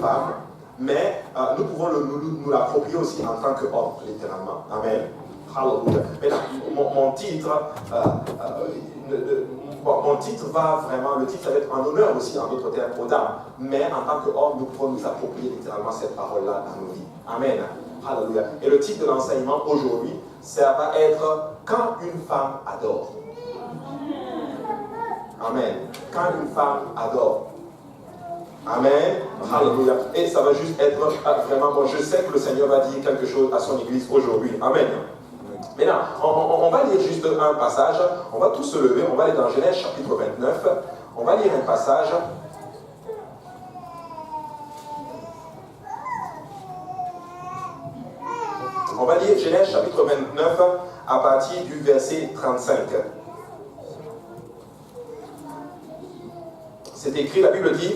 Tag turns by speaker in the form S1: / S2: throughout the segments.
S1: femme, mais nous pouvons nous l'approprier aussi en tant qu'homme, littéralement. Amen. Hallelujah. Maintenant, mon titre va vraiment, le titre va être en honneur aussi, en d'autres termes, aux dames. Mais en tant qu'homme, nous pouvons nous approprier littéralement cette parole-là dans nos vies. Amen. Hallelujah. Et le titre de l'enseignement aujourd'hui, ça va être quand une femme adore. Amen. Quand une femme adore. Amen. Hallelujah. Et ça va juste être vraiment bon. Je sais que le Seigneur va dire quelque chose à son église aujourd'hui. Amen. Maintenant, on va lire juste un passage. On va tous se lever. On va aller dans Genèse chapitre 29. On va lire un passage. On va lire Genèse chapitre 29 à partir du verset 35. C'est écrit, la Bible dit,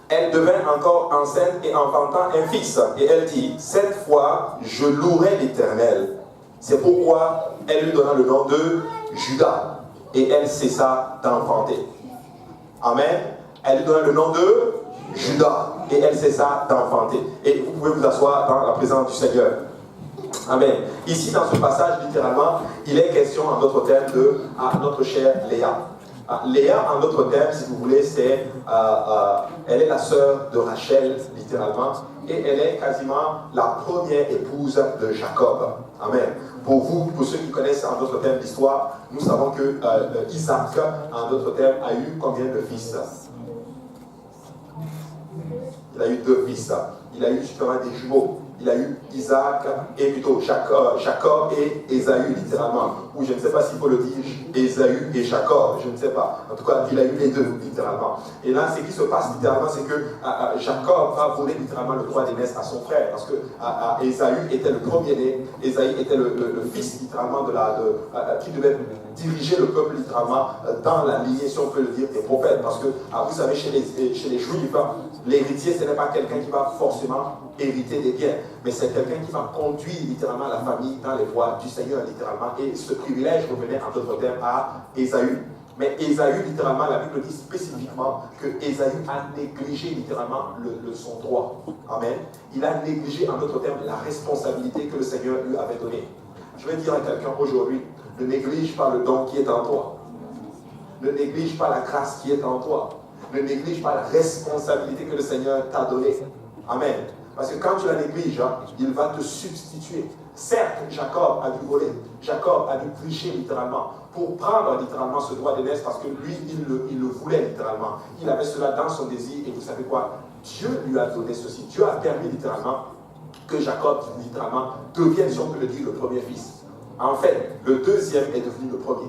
S1: elle devint encore enceinte et enfanta un fils. Et elle dit, cette fois, je louerai l'Éternel. C'est pourquoi elle lui donna le nom de Judas. Et elle cessa d'enfanter. Amen. Elle lui donna le nom de Judas. Et elle cessa d'enfanter. Et vous pouvez vous asseoir dans la présence du Seigneur. Amen. Ici, dans ce passage, littéralement, il est question, en d'autres termes, de notre chère Léa. Léa, en d'autres termes, si vous voulez, elle est la sœur de Rachel, littéralement, et elle est quasiment la première épouse de Jacob. Amen. Pour vous, pour ceux qui connaissent en d'autres termes l'histoire, nous savons que Isaac, en d'autres termes, a eu combien de fils? Il a eu 2 fils. Il a eu justement des jumeaux. Il a eu Isaac et plutôt Jacob et Ésaü, littéralement. Ou je ne sais pas s'il faut le dire Ésaü et Jacob, je ne sais pas. En tout cas, il a eu les 2, littéralement. Et là, ce qui se passe littéralement, c'est que Jacob va voler littéralement le droit d'aînesse à son frère. Parce que Ésaü était le premier-né. Ésaü était le fils, littéralement, qui devait diriger le peuple, littéralement, dans la lignée, si on peut le dire, des prophètes. Parce que, vous savez, chez les Juifs, l'héritier, ce n'est pas quelqu'un qui va forcément hériter des biens, mais c'est quelqu'un qui va conduire littéralement la famille dans les voies du Seigneur, littéralement. Et ce privilège revenait en d'autres termes à Ésaü. Mais Ésaü, littéralement, la Bible dit spécifiquement que Ésaü a négligé littéralement son droit. Amen. Il a négligé en d'autres termes la responsabilité que le Seigneur lui avait donnée. Je vais dire à quelqu'un aujourd'hui, ne néglige pas le don qui est en toi. Ne néglige pas la grâce qui est en toi. Ne néglige pas la responsabilité que le Seigneur t'a donnée. Amen. Parce que quand tu la négliges, il va te substituer. Certes, Jacob a dû voler. Jacob a dû tricher littéralement pour prendre littéralement ce droit d'aînesse parce que lui, il le voulait littéralement. Il avait cela dans son désir et vous savez quoi? Dieu lui a donné ceci. Dieu a permis littéralement que Jacob, littéralement, devienne, si on peut le dire, le premier fils. En fait, le deuxième est devenu le premier.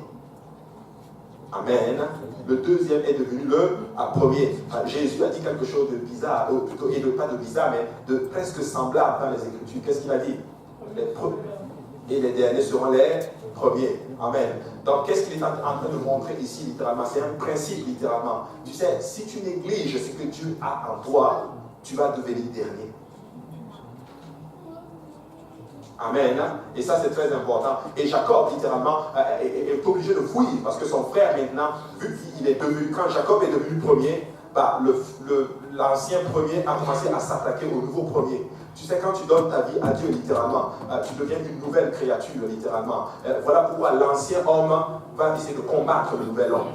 S1: Amen. Le deuxième est devenu le premier. Jésus a dit quelque chose de bizarre, plutôt, et pas de bizarre, mais de presque semblable dans les Écritures. Qu'est-ce qu'il a dit? Les premiers et les derniers seront les premiers. Amen. Donc, qu'est-ce qu'il est en train de montrer ici, littéralement? C'est un principe, littéralement. Tu sais, si tu négliges ce que Dieu a en toi, tu vas devenir dernier. Amen. Et ça, c'est très important. Et Jacob, littéralement, est obligé de fuir parce que son frère, maintenant, vu qu'il est devenu, quand Jacob est devenu premier, l'ancien premier a commencé à s'attaquer au nouveau premier. Tu sais, quand tu donnes ta vie à Dieu, littéralement, tu deviens une nouvelle créature, littéralement. Voilà pourquoi l'ancien homme va essayer de combattre le nouvel homme.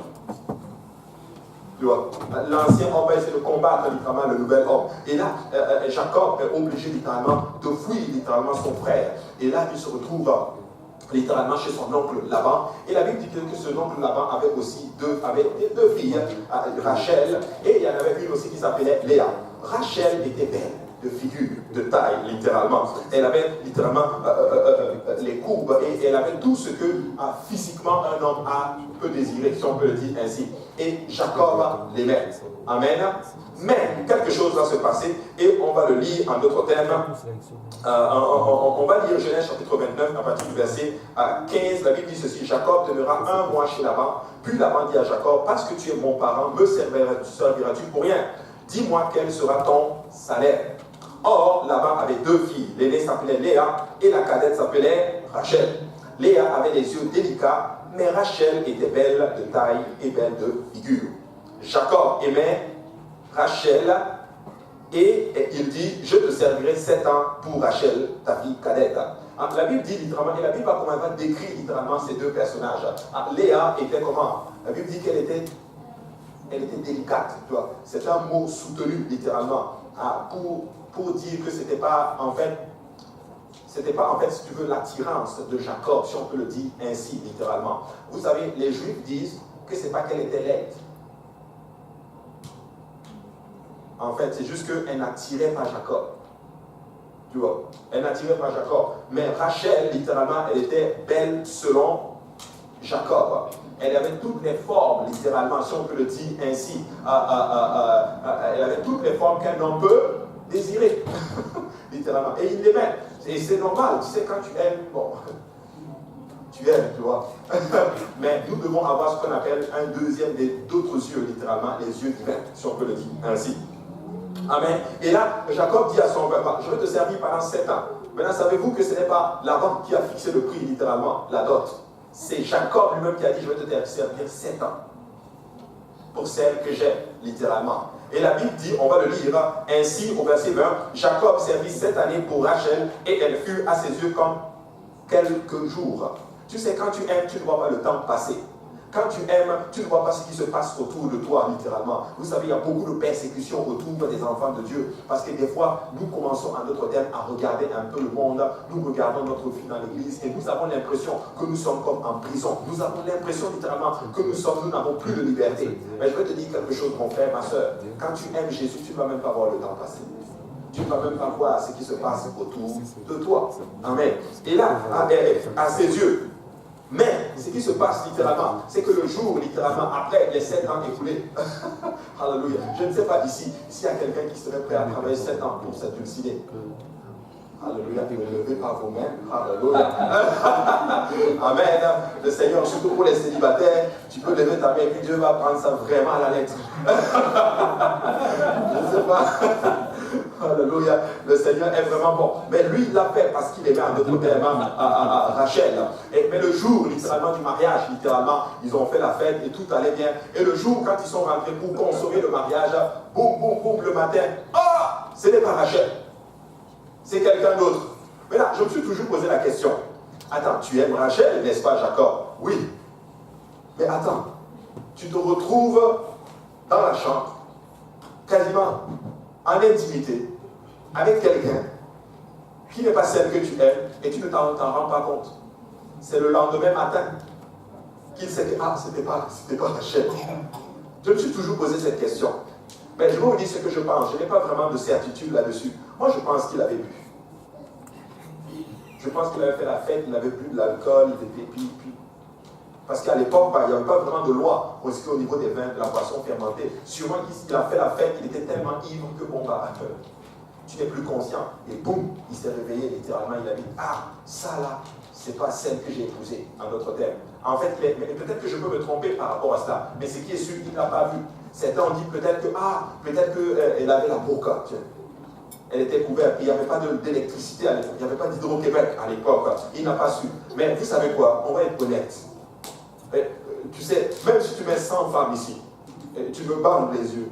S1: L'ancien homme va essayer de combattre littéralement le nouvel homme. Et là, Jacob est obligé littéralement de fuir littéralement son frère. Et là, il se retrouve littéralement chez son oncle Laban. Et la Bible dit que ce oncle Laban avait aussi deux filles, Rachel, et il y en avait une aussi qui s'appelait Léa. Rachel était belle, de figure, de taille, littéralement. Elle avait littéralement les courbes et elle avait tout ce que physiquement un homme peut désirer, si on peut le dire ainsi. Et Jacob l'aimait. Amen. Mais quelque chose va se passer et on va le lire en d'autres termes. On va lire Genèse chapitre 29 à partir du verset 15. La Bible dit ceci: Jacob demeura 1 mois chez Laban. Puis Laban dit à Jacob: parce que tu es mon parent, me serviras-tu pour rien? Dis-moi quel sera ton salaire. Or, Laban avait 2 filles. L'aînée s'appelait Léa et la cadette s'appelait Rachel. Léa avait les yeux délicats, mais Rachel était belle de taille et belle de figure. Jacob aimait Rachel Et il dit, je te servirai 7 ans pour Rachel, ta fille cadette. La Bible dit littéralement, et la Bible va décrire littéralement ces deux personnages. Léa était comment? La Bible dit qu'elle était délicate. C'est un mot soutenu littéralement pour dire que c'était pas en fait, si tu veux, l'attirance de Jacob, si on peut le dire ainsi littéralement. Vous savez, les Juifs disent que c'est pas qu'elle était laide. En fait, c'est juste qu'elle n'attirait pas Jacob. Tu vois, elle n'attirait pas Jacob. Mais Rachel, littéralement, elle était belle selon Jacob. Elle avait toutes les formes, littéralement, si on peut le dire ainsi. Elle avait toutes les formes qu'un homme peut désirer. Littéralement. Et il l'aimait. Et c'est normal. Tu sais, quand tu aimes, bon, tu aimes, tu vois. Mais nous devons avoir ce qu'on appelle un deuxième, d'autres yeux, littéralement, les yeux divins, si on peut le dire ainsi. Amen. Et là, Jacob dit à son père, je vais te servir pendant 7 ans. Maintenant, savez-vous que ce n'est pas Laban qui a fixé le prix, littéralement, la dot. C'est Jacob lui-même qui a dit, je vais te servir 7 ans. Pour celle que j'aime, littéralement. Et la Bible dit, on va le lire, ainsi au verset 20, Jacob servit 7 années pour Rachel et elle fut à ses yeux comme quelques jours. Tu sais, quand tu aimes, tu ne vois pas le temps passer. Quand tu aimes, tu ne vois pas ce qui se passe autour de toi, littéralement. Vous savez, il y a beaucoup de persécutions autour des enfants de Dieu. Parce que des fois, nous commençons en notre terme à regarder un peu le monde. Nous regardons notre vie dans l'église et nous avons l'impression que nous sommes comme en prison. Nous avons l'impression, littéralement, que nous n'avons plus de liberté. Mais je vais te dire quelque chose, mon frère, ma soeur. Quand tu aimes Jésus, tu ne vas même pas voir le temps passer. Tu ne vas même pas voir ce qui se passe autour de toi. Amen. Et là, à ses yeux, mais ce qui se passe littéralement, c'est que le jour, littéralement, après les 7 ans écoulés, alléluia, je ne sais pas ici s'il y a quelqu'un qui serait prêt à travailler 7 ans pour s'adulcider. Alléluia, ne levez pas vos mains. Alléluia. Amen. Le Seigneur, surtout pour les célibataires, tu peux lever ta main et puis Dieu va prendre ça vraiment à la lettre. Je ne sais pas. Alléluia. Le Seigneur est vraiment bon. Mais lui, il l'a fait parce qu'il aimait un autre terme à Rachel. Mais le jour, littéralement, du mariage, littéralement, ils ont fait la fête et tout allait bien. Et le jour, quand ils sont rentrés pour consommer le mariage, boum, boum, boum, le matin, ah, ce n'est pas Rachel. C'est quelqu'un d'autre. Mais là, je me suis toujours posé la question. Attends, tu aimes Rachel, n'est-ce pas, Jacob? Oui. Mais attends, tu te retrouves dans la chambre, quasiment en intimité, avec quelqu'un qui n'est pas celle que tu aimes et tu ne t'en rends pas compte. C'est le lendemain matin qu'il sait que c'était pas Rachel. Je me suis toujours posé cette question. Mais je vais vous dire ce que je pense. Je n'ai pas vraiment de certitude là-dessus. Moi, je pense qu'il avait bu. Je pense qu'il avait fait la fête, il avait bu de l'alcool, il était puis. Parce qu'à l'époque, il n'y avait pas vraiment de loi aussi au niveau des vins, de la boisson fermentée. Sûrement qu'il a fait la fête, il était tellement ivre que bon, tu n'es plus conscient. Et boum, il s'est réveillé littéralement, il a dit, ça là, c'est pas celle que j'ai épousée, en d'autres termes. En fait, mais peut-être que je peux me tromper par rapport à cela, mais ce qui est sûr, il n'a pas vu. Certains ont dit peut-être qu'elle avait la burqa. Elle était couverte, il n'y avait pas d'électricité à l'époque, il n'y avait pas d'Hydro-Québec à l'époque, il n'a pas su. Mais vous savez quoi, on va être honnête. Tu sais, même si tu mets 100 femmes ici, tu me bandes les yeux,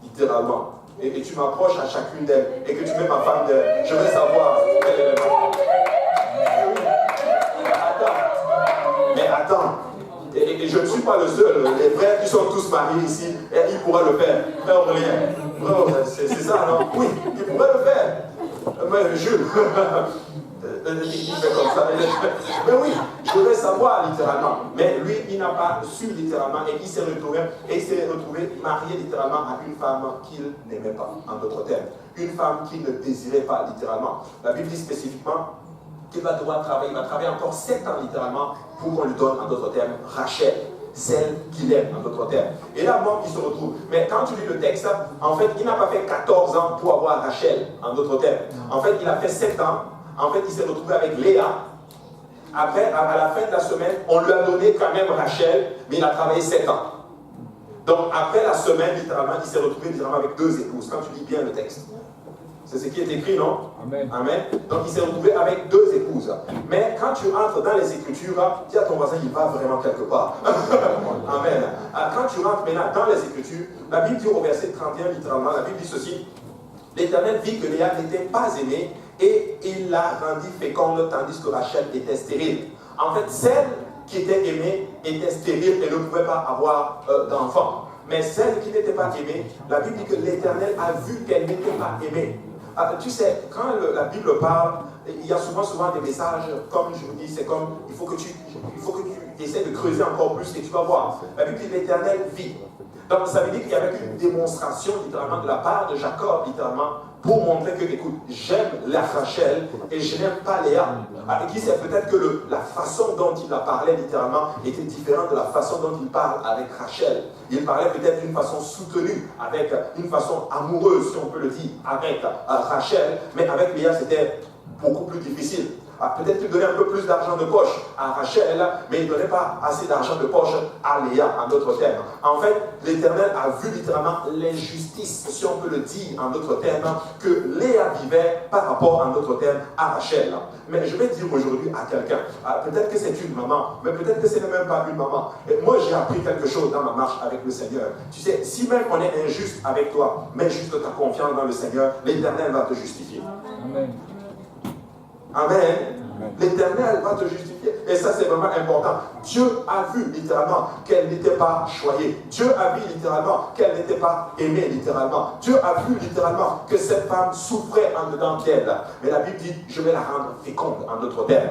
S1: littéralement, et tu m'approches à chacune d'elles, et que tu mets ma femme d'elle, je vais savoir quelle est Mais attends, et je ne suis pas le seul, les frères qui sont tous mariés ici, ils pourraient le faire. Frère Aurélien, c'est ça, non? Oui, ils pourraient le faire. Mais Jules, il fait comme ça. Mais oui, je devais savoir littéralement. Mais lui, il n'a pas su littéralement et il s'est retrouvé marié littéralement à une femme qu'il n'aimait pas, en d'autres termes. Une femme qu'il ne désirait pas littéralement. La Bible dit spécifiquement qu'il va devoir travailler. Il va travailler encore 7 ans littéralement pour qu'on lui donne, en d'autres termes, Rachel. Celle qu'il aime, en d'autres termes. Et là, il se retrouve. Mais quand tu lis le texte, en fait, il n'a pas fait 14 ans pour avoir Rachel, en d'autres termes. En fait, il a fait 7 ans. En fait, il s'est retrouvé avec Léa. Après, à la fin de la semaine, on lui a donné quand même Rachel, mais il a travaillé 7 ans. Donc, après la semaine, littéralement, il s'est retrouvé littéralement avec 2 épouses, quand tu lis bien le texte. C'est ce qui est écrit, non? Amen. Amen. Donc, il s'est retrouvé avec 2 épouses. Mais quand tu entres dans les Écritures, dis à ton voisin qu'il va vraiment quelque part. Amen. Quand tu rentres maintenant dans les Écritures, la Bible dit au verset 31, littéralement, la Bible dit ceci. L'Éternel vit que Léa n'était pas aimée et il la rendit féconde tandis que Rachel était stérile. En fait, celle qui était aimée était stérile et ne pouvait pas avoir d'enfant. Mais celle qui n'était pas aimée, la Bible dit que l'Éternel a vu qu'elle n'était pas aimée. Tu sais, quand la Bible parle, il y a souvent des messages, comme je vous dis, c'est comme, il faut que tu essaies de creuser encore plus et tu vas voir. La Bible dit que l'Éternel vit. Donc ça veut dire qu'il y avait une démonstration littéralement de la part de Jacob, littéralement, pour montrer que, écoute, j'aime la Rachel et je n'aime pas Léa. Avec qui c'est peut-être que la façon dont il la parlait littéralement était différente de la façon dont il parle avec Rachel. Il parlait peut-être d'une façon soutenue, avec une façon amoureuse, si on peut le dire, avec Rachel, mais avec Léa c'était beaucoup plus difficile. Peut-être qu'il donnait un peu plus d'argent de poche à Rachel, mais il ne donnait pas assez d'argent de poche à Léa, en d'autres termes. En fait, l'Éternel a vu littéralement l'injustice, si on peut le dire en d'autres termes, que Léa vivait par rapport, en d'autres termes, à Rachel. Mais je vais dire aujourd'hui à quelqu'un, peut-être que c'est une maman, mais peut-être que ce n'est même pas une maman. Et moi, j'ai appris quelque chose dans ma marche avec le Seigneur. Tu sais, si même on est injuste avec toi, mets juste ta confiance dans le Seigneur, l'Éternel va te justifier. Amen. Amen. L'Éternel va te justifier. Et ça, c'est vraiment important. Dieu a vu littéralement qu'elle n'était pas choyée. Dieu a vu littéralement qu'elle n'était pas aimée littéralement. Dieu a vu littéralement que cette femme souffrait en dedans d'elle. Mais la Bible dit, je vais la rendre féconde en d'autres termes.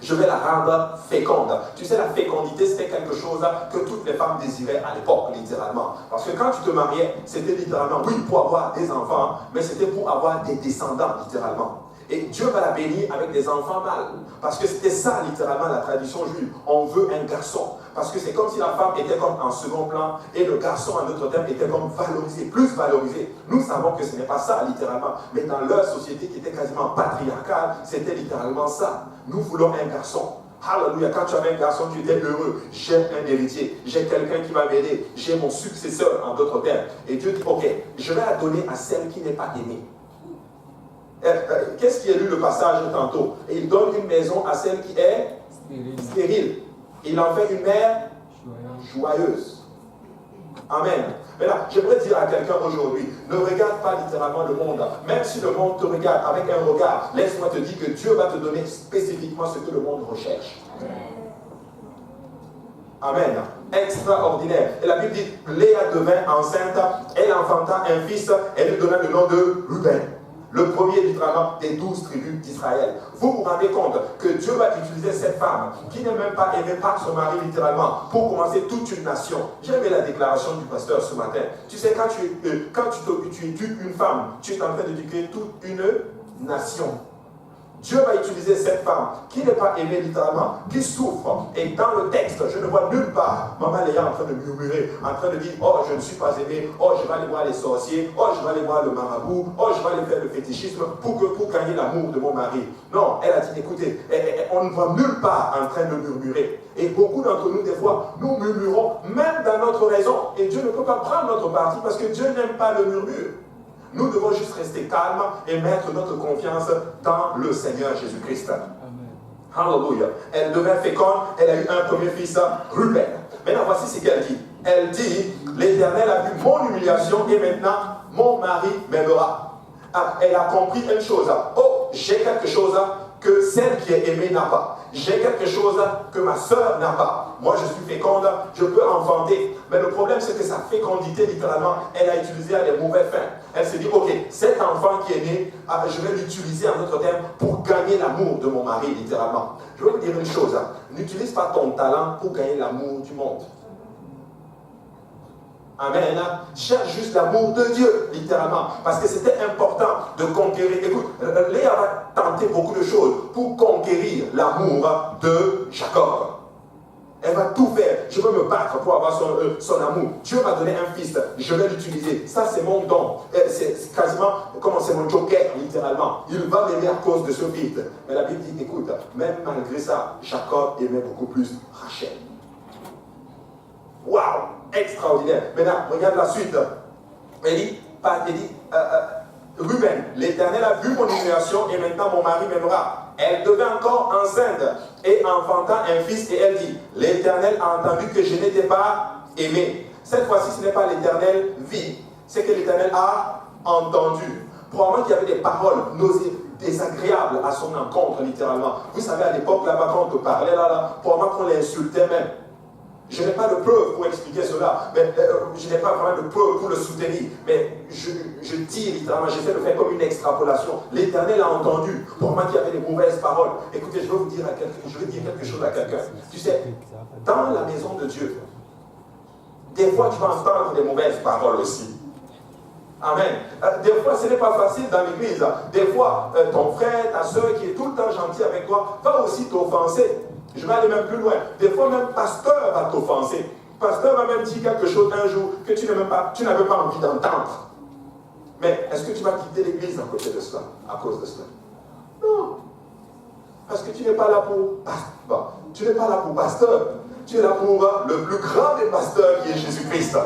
S1: Je vais la rendre féconde. Tu sais, la fécondité, c'était quelque chose que toutes les femmes désiraient à l'époque, littéralement. Parce que quand tu te mariais, c'était littéralement, oui, pour avoir des enfants, mais c'était pour avoir des descendants, littéralement. Et Dieu va la bénir avec des enfants mâles. Parce que c'était ça, littéralement, la tradition juive. On veut un garçon. Parce que c'est comme si la femme était comme en second plan et le garçon, en d'autres termes, était comme valorisé, plus valorisé. Nous savons que ce n'est pas ça, littéralement. Mais dans leur société qui était quasiment patriarcale, c'était littéralement ça. Nous voulons un garçon. Alléluia, quand tu avais un garçon, tu étais heureux. J'ai un héritier, j'ai quelqu'un qui va m'aider, j'ai mon successeur, en d'autres termes. Et Dieu dit, ok, je vais la donner à celle qui n'est pas aimée. Qu'est-ce qui a lu le passage tantôt? Et il donne une maison à celle qui est stérile. Il en fait une mère joyeuse. Amen. Maintenant, j'aimerais dire à quelqu'un aujourd'hui, ne regarde pas littéralement le monde. Même si le monde te regarde avec un regard, laisse-moi te dire que Dieu va te donner spécifiquement ce que le monde recherche. Amen. Extraordinaire. Et la Bible dit, Léa devint enceinte, elle enfanta un fils, elle lui donna le nom de Ruben. Le premier littéralement des 12 tribus d'Israël. Vous vous rendez compte que Dieu va utiliser cette femme qui n'est même pas aimée par son mari littéralement pour commencer toute une nation. J'ai aimé la déclaration du pasteur ce matin. Tu sais, quand tu éduques une femme, tu es en train d'éduquer toute une nation. Dieu va utiliser cette femme qui n'est pas aimée littéralement, qui souffre. Et dans le texte, je ne vois nulle part Maman Léa en train de murmurer, en train de dire, oh, je ne suis pas aimée, oh, je vais aller voir les sorciers, oh, je vais aller voir le marabout, oh, je vais aller faire le fétichisme pour gagner l'amour de mon mari. Non, elle a dit, écoutez, on ne voit nulle part en train de murmurer. Et beaucoup d'entre nous, des fois, nous murmurons, même dans notre raison. Et Dieu ne peut pas prendre notre parti parce que Dieu n'aime pas le murmure. Nous devons juste rester calmes et mettre notre confiance dans le Seigneur Jésus-Christ. Alléluia. Elle devint féconde, elle a eu un premier fils, Ruben. Maintenant, voici ce qu'elle dit. Elle dit, l'Éternel a vu mon humiliation et maintenant mon mari m'aimera. Elle a compris une chose. Oh, j'ai quelque chose que celle qui est aimée n'a pas. J'ai quelque chose que ma sœur n'a pas. Moi, je suis féconde, je peux enfanter. Mais le problème, c'est que sa fécondité, littéralement, elle a utilisé à des mauvais fins. Elle s'est dit, ok, cet enfant qui est né, je vais l'utiliser en d'autres termes pour gagner l'amour de mon mari, littéralement. Je vais vous dire une chose. N'utilise pas ton talent pour gagner l'amour du monde. Amen. Cherche juste l'amour de Dieu, littéralement. Parce que c'était important de conquérir. Écoute, Léa va tenter beaucoup de choses pour conquérir l'amour de Jacob. Elle va tout faire. Je veux me battre pour avoir son amour. Dieu m'a donné un fils. Je vais l'utiliser. Ça, c'est mon don. C'est quasiment, comment c'est mon joker, littéralement. Il va m'aimer à cause de ce fils. Mais la Bible dit, écoute, même malgré ça, Jacob aimait beaucoup plus Rachel. Waouh! Extraordinaire. Maintenant, regarde la suite. Elle dit, Ruben, l'Éternel a vu mon humiliation et maintenant mon mari m'aimera. Elle devint encore enceinte et enfanta un fils et elle dit, l'Éternel a entendu que je n'étais pas aimée. Cette fois-ci, ce n'est pas l'Éternel vit, c'est que l'Éternel a entendu. Probablement qu'il y avait des paroles désagréables à son encontre, littéralement. Vous savez, à l'époque, là-bas, quand on te parlait, probablement qu'on l'insultait même. Je n'ai pas de preuve pour expliquer cela, mais je n'ai pas vraiment de preuve pour le soutenir. Mais je dis littéralement, j'essaie de faire comme une extrapolation. L'Éternel a entendu, pour moi, qu'il y avait des mauvaises paroles. Écoutez, je vais dire quelque chose à quelqu'un. Tu sais, dans la maison de Dieu, des fois, tu vas entendre des mauvaises paroles aussi. Amen. Des fois, ce n'est pas facile dans l'église. Des fois, ton frère, ta soeur qui est tout le temps gentil avec toi, va aussi t'offenser. Je vais aller même plus loin. Des fois, même pasteur va t'offenser. Pasteur va même dire quelque chose un jour que tu n'avais pas envie d'entendre. Mais est-ce que tu vas quitter l'église à côté de cela, à cause de cela? Non. Parce que tu n'es pas là tu n'es pas là pour pasteur. Tu es là pour le plus grand des pasteurs qui est Jésus-Christ.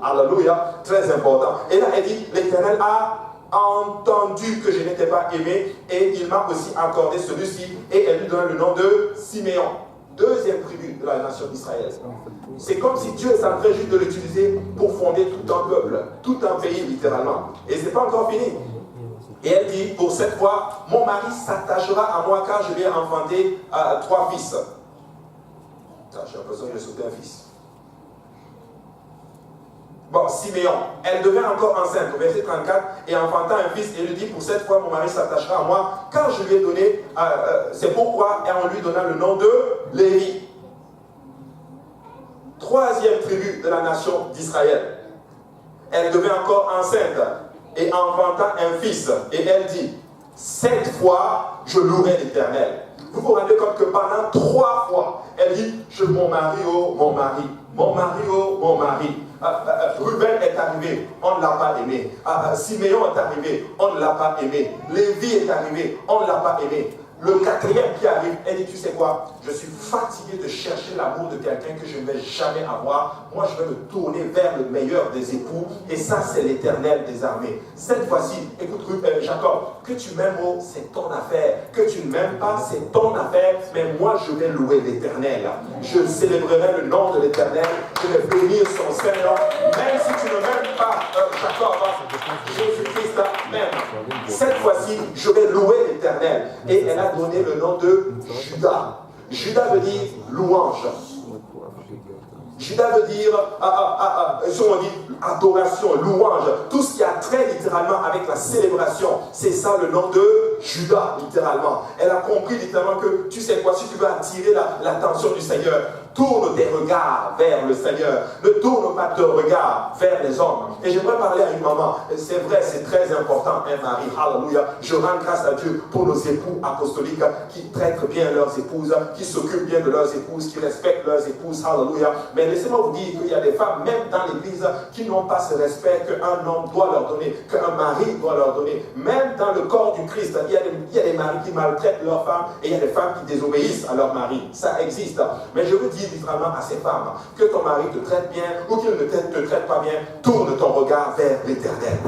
S1: Alléluia. Très important. Et là, elle dit, l'Éternel a entendu que je n'étais pas aimé et il m'a aussi accordé celui-ci et elle lui donne le nom de Siméon, deuxième tribu de la nation d'Israël. C'est comme si Dieu est en train juste de l'utiliser pour fonder tout un peuple, tout un pays littéralement. Et ce n'est pas encore fini. Et elle dit, pour cette fois, mon mari s'attachera à moi car je lui ai enfanté 3 fils. J'ai l'impression qu'il a sauté un fils. Bon, Siméon, elle devient encore enceinte, au verset 34, et enfanta un fils, et lui dit, pour cette fois, mon mari s'attachera à moi, car je lui ai donné, c'est pourquoi, et on lui donna le nom de Lévi. 3e tribu de la nation d'Israël. Elle devient encore enceinte, et enfanta un fils, et elle dit, cette fois, je louerai l'Éternel. Vous vous rendez compte que pendant 3 fois, elle dit, mon mari, oh mon mari, mon mari, oh mon mari. Ruben est arrivé, on ne l'a pas aimé. Siméon est arrivé, on ne l'a pas aimé. Lévi est arrivé, on ne l'a pas aimé. Le 4e qui arrive, elle dit, tu sais quoi, je suis fatigué de chercher l'amour de quelqu'un que je ne vais jamais avoir. Moi, je vais me tourner vers le meilleur des époux. Et ça, c'est l'Éternel des armées. Cette fois-ci, écoute, Jacob, que tu m'aimes, c'est ton affaire. Que tu ne m'aimes pas, c'est ton affaire. Mais moi, je vais louer l'Éternel. Je célébrerai le nom de l'Éternel. Je vais bénir son Seigneur. Même si tu ne m'aimes pas, Jacob, Jésus-Christ même. Cette fois-ci, je vais louer l'Éternel. Et elle a donné le nom de Judas. Judas veut dire louange. Judas veut dire, on dit adoration, louange, tout ce qui a trait littéralement avec la célébration. C'est ça le nom de Judas, littéralement. Elle a compris littéralement que, tu sais quoi, si tu veux attirer l'attention du Seigneur, tourne tes regards vers le Seigneur. Ne tourne pas tes regards vers les hommes. Et j'aimerais parler à une maman. C'est vrai, c'est très important, un mari. Alléluia. Je rends grâce à Dieu pour nos époux apostoliques qui traitent bien leurs épouses, qui s'occupent bien de leurs épouses, qui respectent leurs épouses. Alléluia. Mais laissez-moi vous dire qu'il y a des femmes, même dans l'église, qui n'ont pas ce respect qu'un homme doit leur donner, qu'un mari doit leur donner. Même dans le corps du Christ, il y a des maris qui maltraitent leurs femmes et il y a des femmes qui désobéissent à leur mari. Ça existe. Mais je veux dire littéralement à ces femmes que ton mari te traite bien ou qu'il ne te traite pas bien, tourne ton regard vers l'Éternel.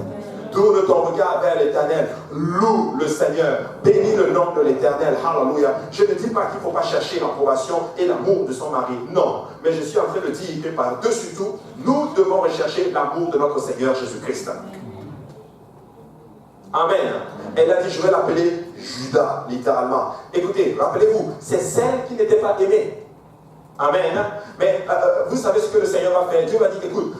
S1: Tourne ton regard vers l'Éternel. Loue le Seigneur. Bénis le nom de l'Éternel. Alléluia. Je ne dis pas qu'il ne faut pas chercher l'approbation et l'amour de son mari. Non. Mais je suis en train de dire que par-dessus tout, nous devons rechercher l'amour de notre Seigneur Jésus-Christ. Amen. Elle a dit, je vais l'appeler Judas, littéralement. Écoutez, rappelez-vous, c'est celle qui n'était pas aimée. Amen. Mais vous savez ce que le Seigneur va faire. Dieu va dire, écoute,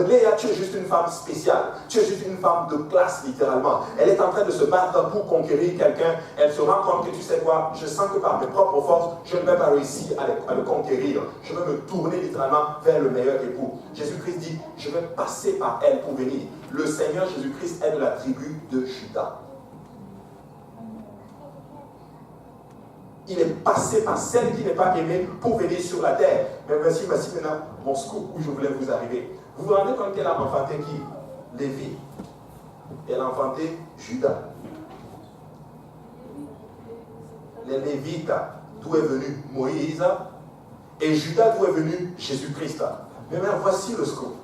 S1: Léa, tu es juste une femme spéciale. Tu es juste une femme de classe, littéralement. Elle est en train de se battre pour conquérir quelqu'un. Elle se rend compte que, tu sais quoi, je sens que par mes propres forces, je ne vais pas réussir à le conquérir. Je vais me tourner littéralement vers le meilleur époux. Jésus-Christ dit, je vais passer par elle pour venir. Le Seigneur Jésus-Christ est de la tribu de Judas. Il est passé par celle qui n'est pas aimée pour venir sur la terre. Mais voici maintenant mon scoop où je voulais vous arriver. Vous vous rendez compte qu'elle a enfanté qui? Lévi. Elle a enfanté Judas. Les Lévites, d'où est venu Moïse, et Judas, d'où est venu Jésus-Christ. Mais maintenant, voici le scoop.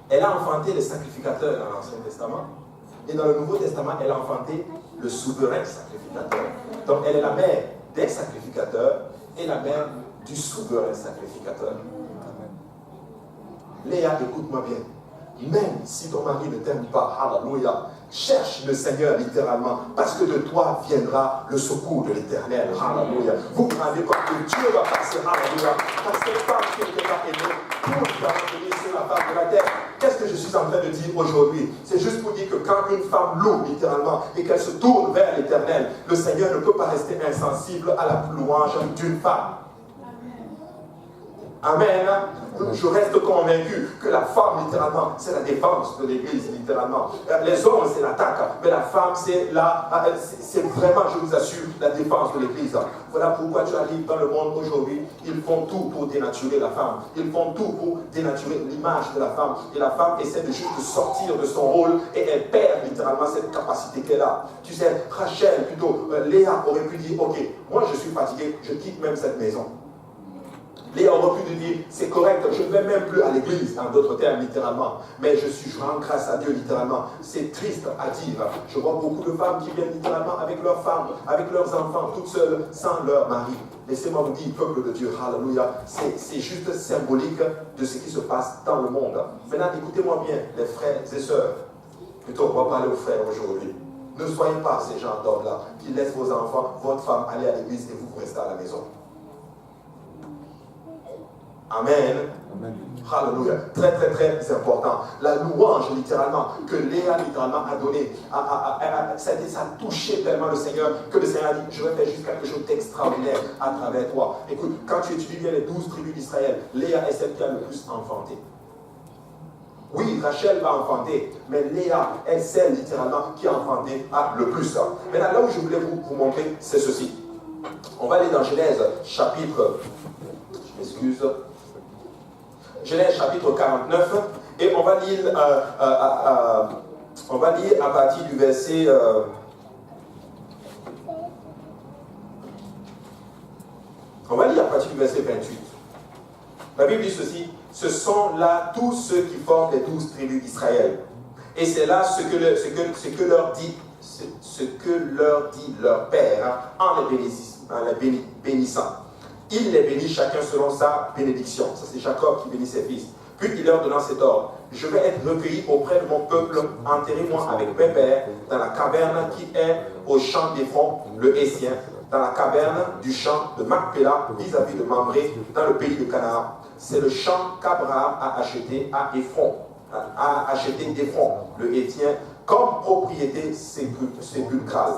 S1: Elle a enfanté les sacrificateurs dans l'Ancien Testament. Et dans le Nouveau Testament, elle a enfanté le souverain sacrificateur. Donc, elle est la mère des sacrificateurs et la mère du souverain sacrificateur. Léa, écoute-moi bien. Même si ton mari ne t'aime pas, hallelujah, cherche le Seigneur littéralement, parce que de toi viendra le secours de l'Éternel. Hallelujah. Vous vous rendez compte que Dieu va passer, hallelujah, par cette femme qui n'était pas aimée, pour lui venir sur la femme de la terre. Qu'est-ce que je suis en train de dire aujourd'hui? C'est juste pour dire que quand une femme loue littéralement et qu'elle se tourne vers l'Éternel, le Seigneur ne peut pas rester insensible à la louange d'une femme. Amen. Je reste convaincu que la femme, littéralement, c'est la défense de l'Église, littéralement. Les hommes, c'est l'attaque, mais la femme, c'est vraiment, je vous assure, la défense de l'Église. Voilà pourquoi tu arrives dans le monde aujourd'hui. Ils font tout pour dénaturer la femme. Ils font tout pour dénaturer l'image de la femme. Et la femme essaie de juste sortir de son rôle et elle perd littéralement cette capacité qu'elle a. Tu sais, Rachel, plutôt, Léa aurait pu dire, ok, moi je suis fatigué, je quitte même cette maison. Léa aurait pu dire, c'est correct, je ne vais même plus à l'église, en d'autres termes, littéralement. Mais je rends grâce à Dieu, littéralement. C'est triste à dire. Je vois beaucoup de femmes qui viennent littéralement avec leurs femmes, avec leurs enfants, toutes seules, sans leur mari. Laissez-moi vous dire, peuple de Dieu, hallelujah, c'est juste symbolique de ce qui se passe dans le monde. Maintenant, écoutez-moi bien, les frères et sœurs. Plutôt, on va parler aux frères aujourd'hui. Ne soyez pas ces gens d'hommes-là qui laissent vos enfants, votre femme aller à l'église et vous restez à la maison. Amen. Amen. Hallelujah. Très, très, très important. La louange, littéralement, que Léa, littéralement, a donné, ça a touché tellement le Seigneur, que le Seigneur a dit, je vais faire juste quelque chose d'extraordinaire à travers toi. Écoute, quand tu étudies bien les 12 tribus d'Israël, Léa est celle qui a le plus enfanté. Oui, Rachel va enfanter, mais Léa est celle, littéralement, qui a enfanté le plus. Maintenant, là où je voulais vous montrer, c'est ceci. On va aller dans Genèse, chapitre, je m'excuse, Genèse chapitre 49, et on va lire à partir du verset on va lire à partir du verset 28. La Bible dit ceci: ce sont là tous ceux qui forment les 12 tribus d'Israël. Et c'est là ce que leur dit leur père en les bénissant. Il les bénit chacun selon sa bénédiction. Ça, c'est Jacob qui bénit ses fils. Puis il leur donna cet ordre: je vais être recueilli auprès de mon peuple, enterrez-moi avec mes pères dans la caverne qui est au champ d'Éphron, le Hétien, dans la caverne du champ de Macpéla, vis-à-vis de Mamré, dans le pays de Canaan. C'est le champ qu'Abraham a acheté à Éphron, le Hétien, comme propriété sépulcrale.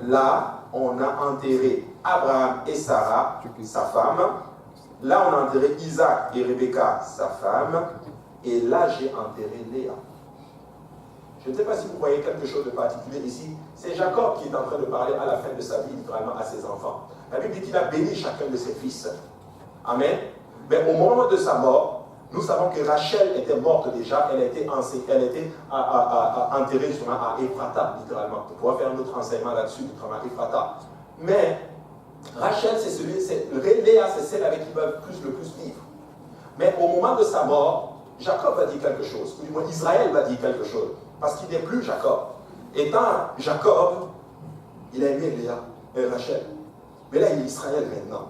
S1: Là, on a enterré Abraham et Sarah, sa femme. Là, on a enterré Isaac et Rebecca, sa femme. Et là, j'ai enterré Léa. Je ne sais pas si vous voyez quelque chose de particulier ici. C'est Jacob qui est en train de parler à la fin de sa vie, littéralement, à ses enfants. La Bible dit qu'il a béni chacun de ses fils. Amen. Mais au moment de sa mort, nous savons que Rachel était morte déjà. Elle était enterrée à Ephrata, littéralement. On pourra faire un autre enseignement là-dessus, littéralement, à Ephrata. Mais Rachel, Léa, c'est celle avec qui il va le plus vivre. Mais au moment de sa mort, Jacob va dire quelque chose. Ou du moins, Israël va dire quelque chose. Parce qu'il n'est plus Jacob. Étant Jacob, il a aimé Rachel. Mais là, il est Israël maintenant.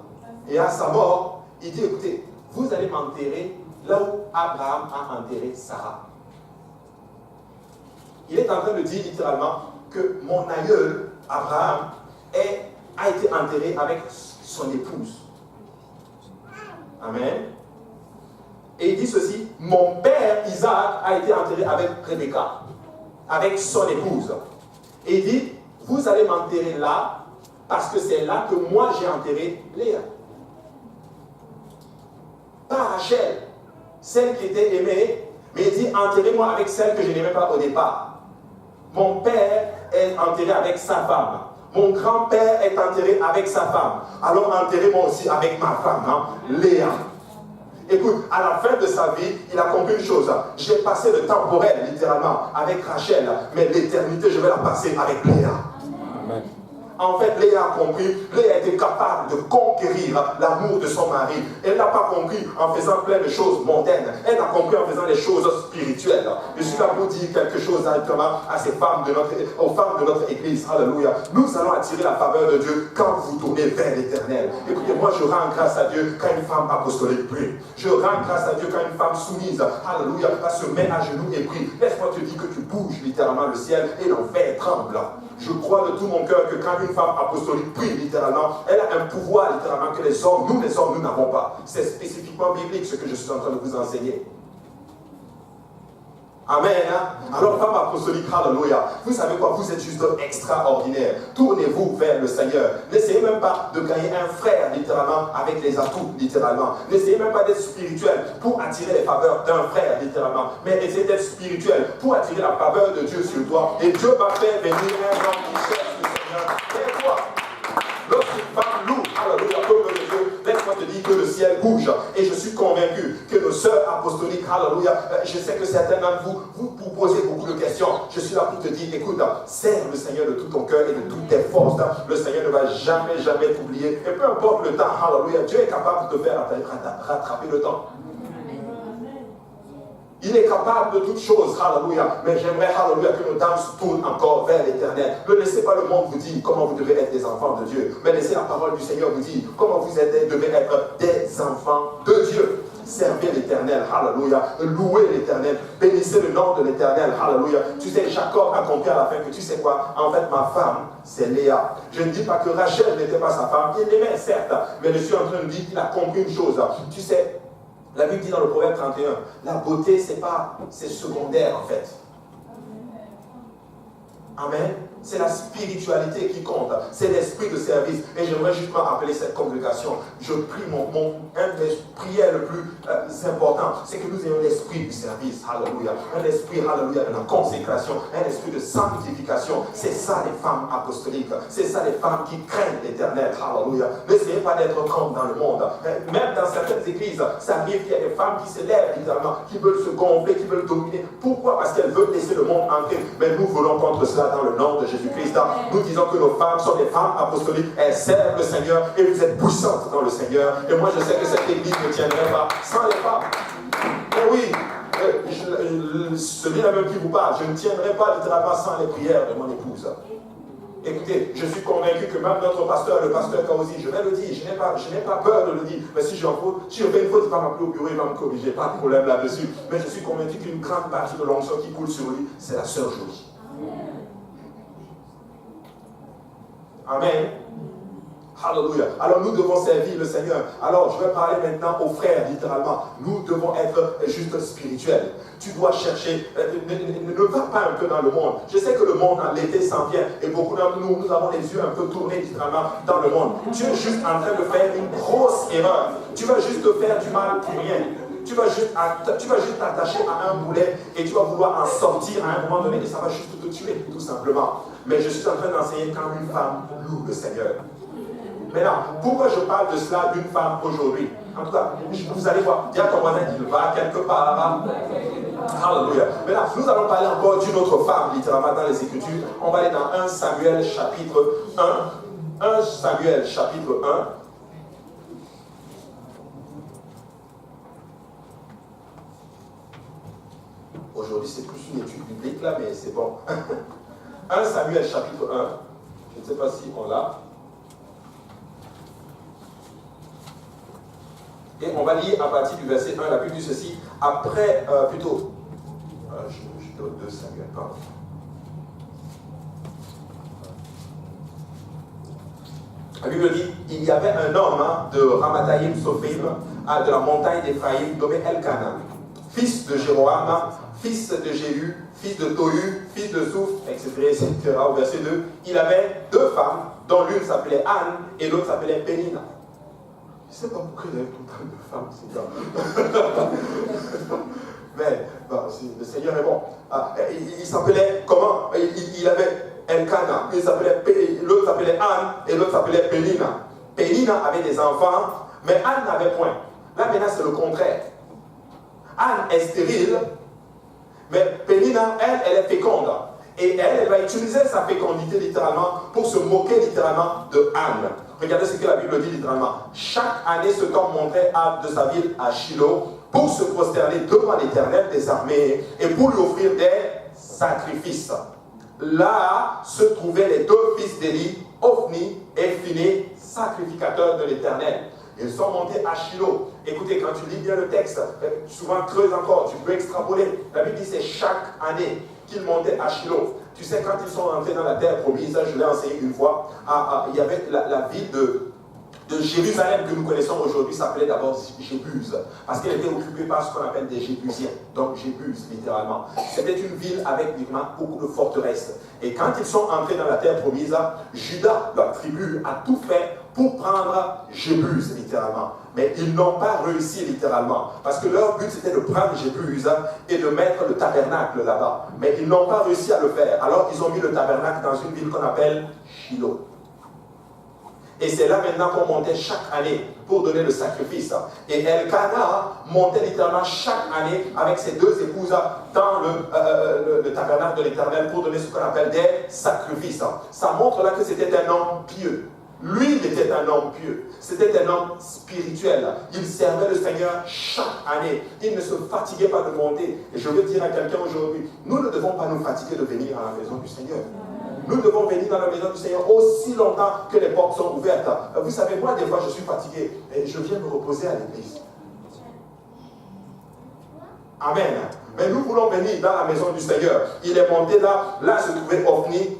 S1: Et à sa mort, il dit, écoutez, vous allez m'enterrer là où Abraham a enterré Sarah. Il est en train de dire littéralement que mon aïeul, Abraham, a été enterré avec son épouse. Amen. Et il dit ceci: mon père Isaac a été enterré avec Rebecca, avec son épouse. Et il dit: vous allez m'enterrer là, parce que c'est là que moi j'ai enterré Léa. Pas Rachel, celle qui était aimée, mais il dit: enterrez-moi avec celle que je n'aimais pas au départ. Mon père est enterré avec sa femme. Mon grand-père est enterré avec sa femme. Alors enterrez-moi aussi avec ma femme, Léa. Écoute, à la fin de sa vie, il a compris une chose. J'ai passé le temporel, littéralement, avec Rachel, mais l'éternité, je vais la passer avec Léa. Amen. En fait, Léa a compris, Léa était capable de conquérir l'amour de son mari. Elle n'a pas compris en faisant plein de choses mondaines. Elle a compris en faisant des choses spirituelles. Je suis là pour dire quelque chose directement à ces femmes aux femmes de notre église. Alléluia. Nous allons attirer la faveur de Dieu quand vous tournez vers l'éternel. Écoutez, moi je rends grâce à Dieu quand une femme apostolique prie. Je rends grâce à Dieu quand une femme soumise, alléluia, se met à genoux et prie. Laisse-moi te dire que tu bouges littéralement le ciel et l'enfer tremble. Je crois de tout mon cœur que quand une femme apostolique prie littéralement, elle a un pouvoir littéralement que les hommes, nous n'avons pas. C'est spécifiquement biblique ce que je suis en train de vous enseigner. Amen. Alors, femme apostolique, alléluia. Vous savez quoi? Vous êtes juste extraordinaire. Tournez-vous vers le Seigneur. N'essayez même pas de gagner un frère, littéralement, avec les atouts, littéralement. N'essayez même pas d'être spirituel pour attirer les faveurs d'un frère, littéralement. Mais essayez d'être spirituel pour attirer la faveur de Dieu sur toi. Et Dieu va faire venir un homme qui cherche le Seigneur. Et toi, lorsqu'une femme loue, alléluia, peuple de Dieu, laisse-moi te dire que le ciel bouge. Et je suis convaincu que nos sœurs apostoliques, alléluia, je sais que certains d'entre vous posez beaucoup de questions. Je suis là pour te dire, écoute, sers le Seigneur de tout ton cœur et de toutes tes forces. Le Seigneur ne va jamais, jamais t'oublier. Et peu importe le temps, alléluia, Dieu est capable de te faire rattraper le temps. Il est capable de toutes choses, alléluia. Mais j'aimerais, alléluia, que nos dames se tournent encore vers l'éternel. Ne laissez pas le monde vous dire comment vous devez être des enfants de Dieu. Mais laissez la parole du Seigneur vous dire comment vous devez être des enfants de Dieu. Servez l'éternel, alléluia. Louez l'éternel. Bénissez le nom de l'éternel, alléluia. Tu sais, Jacob a compris à la fin que tu sais quoi? En fait, ma femme, c'est Léa. Je ne dis pas que Rachel n'était pas sa femme. Il l'aimait, certes. Mais je suis en train de dire qu'il a compris une chose. Tu sais, la Bible dit dans le Proverbe 31, la beauté, c'est secondaire en fait. Amen. C'est la spiritualité qui compte. C'est l'esprit de service. Et j'aimerais justement appeler cette congrégation. Je prie un des prières le plus important, c'est que nous ayons l'esprit du service. Alléluia. Un esprit, alléluia, de la consécration. Un esprit de sanctification. C'est ça les femmes apostoliques. C'est ça les femmes qui craignent l'éternel. Alléluia. N'essayez pas d'être comme dans le monde. Même dans certaines églises, ça arrive qu'il y a des femmes qui s'élèvent littéralement, qui veulent se gonfler, qui veulent dominer. Pourquoi? Parce qu'elles veulent laisser le monde entrer. Mais nous voulons contre cela dans le nom de Jésus-Christ. Nous disons que nos femmes sont des femmes apostoliques, elles servent le Seigneur et vous êtes puissantes dans le Seigneur. Et moi je sais que cette église ne tiendrait pas sans les femmes. Mais oui, celui-là même qui vous parle, je ne tiendrai pas littéralement sans les prières de mon épouse. Écoutez, je suis convaincu que même notre pasteur, le pasteur Kaosi, je vais le dire, je n'ai pas peur de le dire. Mais si j'en faute, si je fais une faute, il va m'appeler au bureau, il va me corriger, pas de problème là-dessus. Mais je suis convaincu qu'une grande partie de l'onction qui coule sur lui, c'est la sœur Jolie. Amen. Alléluia. Alors nous devons servir le Seigneur. Alors je vais parler maintenant aux frères, littéralement. Nous devons être juste spirituels. Tu dois chercher, ne va pas un peu dans le monde. Je sais que le monde, l'été s'en vient, et beaucoup d'entre nous, nous avons les yeux un peu tournés littéralement dans le monde. Tu es juste en train de faire une grosse erreur. Tu vas juste te faire du mal pour rien. Tu vas juste t'attacher à un boulet et tu vas vouloir en sortir à un moment donné et ça va juste te tuer, tout simplement. Mais je suis en train d'enseigner quand une femme loue le Seigneur. Maintenant, pourquoi je parle de cela d'une femme aujourd'hui? En tout cas, vous allez voir, il y a ton voisin qui va quelque part. Alléluia. Maintenant, nous allons parler encore d'une autre femme, littéralement dans les Écritures. On va aller dans 1 Samuel chapitre 1. 1 Samuel chapitre 1. Aujourd'hui, c'est plus une étude biblique là, mais c'est bon. 1 Samuel chapitre 1. Je ne sais pas si on l'a. Et on va lire à partir du verset 1, la Bible dit ceci. Après, je donne 2 Samuel, pardon. La Bible dit, il y avait un homme de Ramathaïm Sophim, de la montagne d'Éphraïm, nommé Elkana, fils de Jéroham, fils de Jéhu, fils de Tohu, fils de Souf, etc. Au verset 2, il avait 2 femmes, dont l'une s'appelait Anne et l'autre s'appelait Pénina. Je ne sais pas pourquoi il y avait tout le temps de femmes, c'est comme... Mais bon, le Seigneur est bon. Il s'appelait comment? Il avait Elkana, l'autre s'appelait Anne et l'autre s'appelait Pénina. Pénina avait des enfants, mais Anne n'avait point. Là maintenant c'est le contraire. Anne est stérile, mais Pénina, elle est féconde. Et elle va utiliser sa fécondité littéralement pour se moquer littéralement de Anne. Regardez ce que la Bible dit littéralement. Chaque année, ce qu'en montrait Anne de sa ville à Shiloh pour se prosterner devant l'Éternel des armées et pour lui offrir des sacrifices. Là se trouvaient les deux fils d'Élie, Ophni et Phiné, sacrificateurs de l'Éternel. Ils sont montés à Shiloh. Écoutez, quand tu lis bien le texte, souvent creuse encore, tu peux extrapoler. La Bible dit c'est chaque année qu'ils montaient à Shiloh. Tu sais, quand ils sont rentrés dans la terre promise, je l'ai enseigné une fois, il y avait la ville de Jérusalem que nous connaissons aujourd'hui s'appelait d'abord Jébuse, parce qu'elle était occupée par ce qu'on appelle des Jébusiens, donc Jébuse littéralement. C'était une ville avec beaucoup de forteresses. Et quand ils sont entrés dans la terre promise, Judas, leur tribu, a tout fait pour prendre Jébuse littéralement. Mais ils n'ont pas réussi littéralement, parce que leur but c'était de prendre Jébuse et de mettre le tabernacle là-bas. Mais ils n'ont pas réussi à le faire. Alors ils ont mis le tabernacle dans une ville qu'on appelle Shiloh. Et c'est là maintenant qu'on montait chaque année pour donner le sacrifice. Et Elkanah montait littéralement chaque année avec ses deux épouses dans le tabernacle de l'Éternel pour donner ce qu'on appelle des sacrifices. Ça montre là que c'était un homme pieux. Lui, il était un homme pieux. C'était un homme spirituel. Il servait le Seigneur chaque année. Il ne se fatiguait pas de monter. Et je veux dire à quelqu'un aujourd'hui, nous ne devons pas nous fatiguer de venir à la maison du Seigneur. Nous devons venir dans la maison du Seigneur aussi longtemps que les portes sont ouvertes. Vous savez, moi, des fois, je suis fatigué et je viens me reposer à l'église. Amen. Mais nous voulons venir dans la maison du Seigneur. Il est monté là se trouvait Ophni.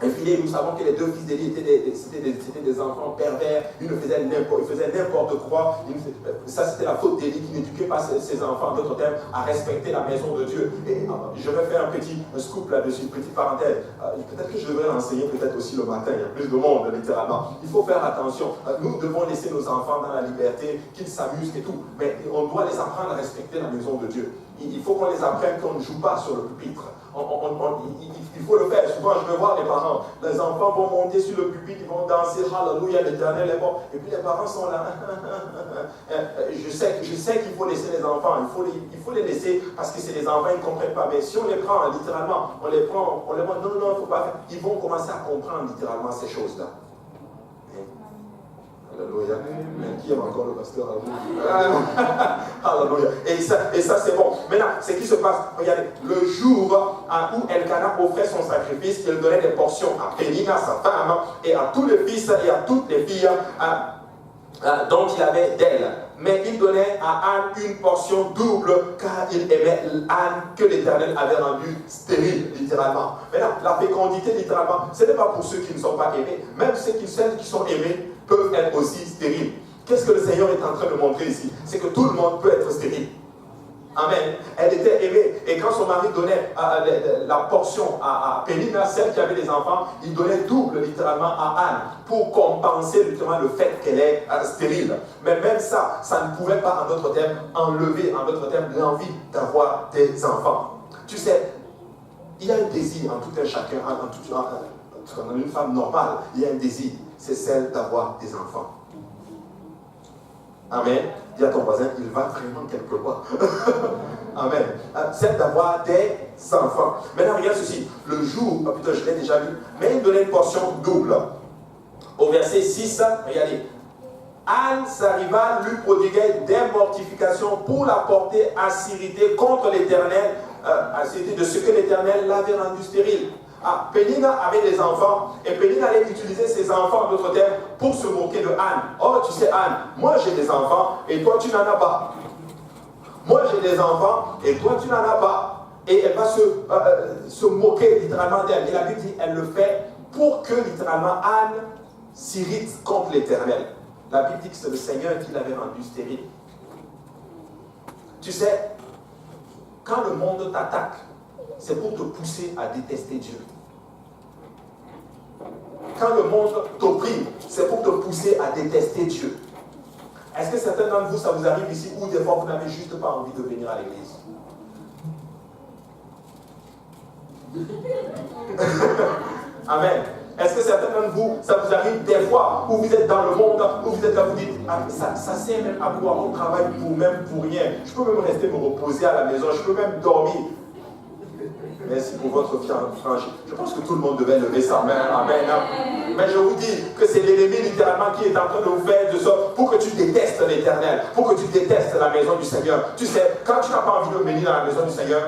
S1: Et puis, nous savons que les deux fils d'Élie étaient des enfants pervers. Ils faisaient n'importe quoi. Ça, c'était la faute d'Élie qui n'éduquait pas ses enfants, en d'autres termes, à respecter la maison de Dieu. Et je vais faire un petit scoop là-dessus, une petite parenthèse. Peut-être que je devrais l'enseigner peut-être aussi le matin. Il y a plus de monde, littéralement. Il faut faire attention. Nous devons laisser nos enfants dans la liberté, qu'ils s'amusent et tout. Mais on doit les apprendre à respecter la maison de Dieu. Il faut qu'on les apprenne qu'on ne joue pas sur le pupitre. Il faut le faire. Souvent, je vais voir les parents. Les enfants vont monter sur le pupitre, ils vont danser, Alléluia, l'Éternel est bon. Et puis les parents sont là. Je sais qu'il faut laisser les enfants. Il faut les laisser parce que c'est les enfants, ils ne comprennent pas. Mais si on les prend, littéralement, on les prend, non, il ne faut pas faire. Ils vont commencer à comprendre littéralement ces choses-là. Alléluia. Mais qui aime encore le pasteur? Alléluia. Et ça c'est bon. Maintenant, ce qui se passe, regardez, le jour où Elkanah offrait son sacrifice, il donnait des portions à Pénina, sa femme, et à tous les fils et à toutes les filles dont il avait d'elle. Mais il donnait à Anne une portion double, car il aimait Anne que l'Éternel avait rendue stérile, littéralement. Maintenant, la fécondité, littéralement, ce n'est pas pour ceux qui ne sont pas aimés. Même celles qui sont aimés peuvent être aussi stériles. Qu'est-ce que le Seigneur est en train de montrer ici? C'est que tout le monde peut être stérile. Amen. Elle était aimée. Et quand son mari donnait la portion à Pénina, celle qui avait des enfants, il donnait double littéralement à Anne pour compenser littéralement le fait qu'elle est stérile. Mais même ça ne pouvait pas, en d'autres termes, enlever, en d'autres termes, l'envie d'avoir des enfants. Tu sais, il y a un désir en tout un chacun, en une femme normale, il y a un désir, c'est celle d'avoir des enfants. Amen. Dis à ton voisin, il va vraiment quelque part. Amen. C'est d'avoir des enfants. Maintenant, regarde ceci. Le jour, plutôt je l'ai déjà lu, mais il donnait une portion double. Au verset 6, regardez. Anne s'arriva, lui prodiguait des mortifications pour la porter à s'irriter contre l'Éternel, à s'irriter de ce que l'Éternel l'avait rendu stérile. Pénina avait des enfants et Pénina allait utiliser ses enfants, en d'autres termes, pour se moquer de Anne. Oh, tu sais, Anne, moi j'ai des enfants et toi tu n'en as pas. Moi j'ai des enfants et toi tu n'en as pas. Et elle va se moquer littéralement d'elle. Et la Bible dit, elle le fait pour que littéralement Anne s'irrite contre l'Éternel. La Bible dit que c'est le Seigneur qui l'avait rendu stérile. Tu sais, quand le monde t'attaque, c'est pour te pousser à détester Dieu. Quand le monde t'opprime, c'est pour te pousser à détester Dieu. Est-ce que certains d'entre vous, ça vous arrive ici, où des fois vous n'avez juste pas envie de venir à l'église? Amen. Est-ce que certains d'entre vous, ça vous arrive des fois où vous êtes dans le monde, où vous êtes là, vous dites, ça sert même à quoi? On travaille pour rien. Je peux même rester me reposer à la maison, je peux même dormir. Merci pour votre franchise. Je pense que tout le monde devait lever sa main. Amen. Mais je vous dis que c'est l'ennemi littéralement qui est en train de vous faire de sorte pour que tu détestes l'Éternel, pour que tu détestes la maison du Seigneur. Tu sais, quand tu n'as pas envie de venir dans la maison du Seigneur,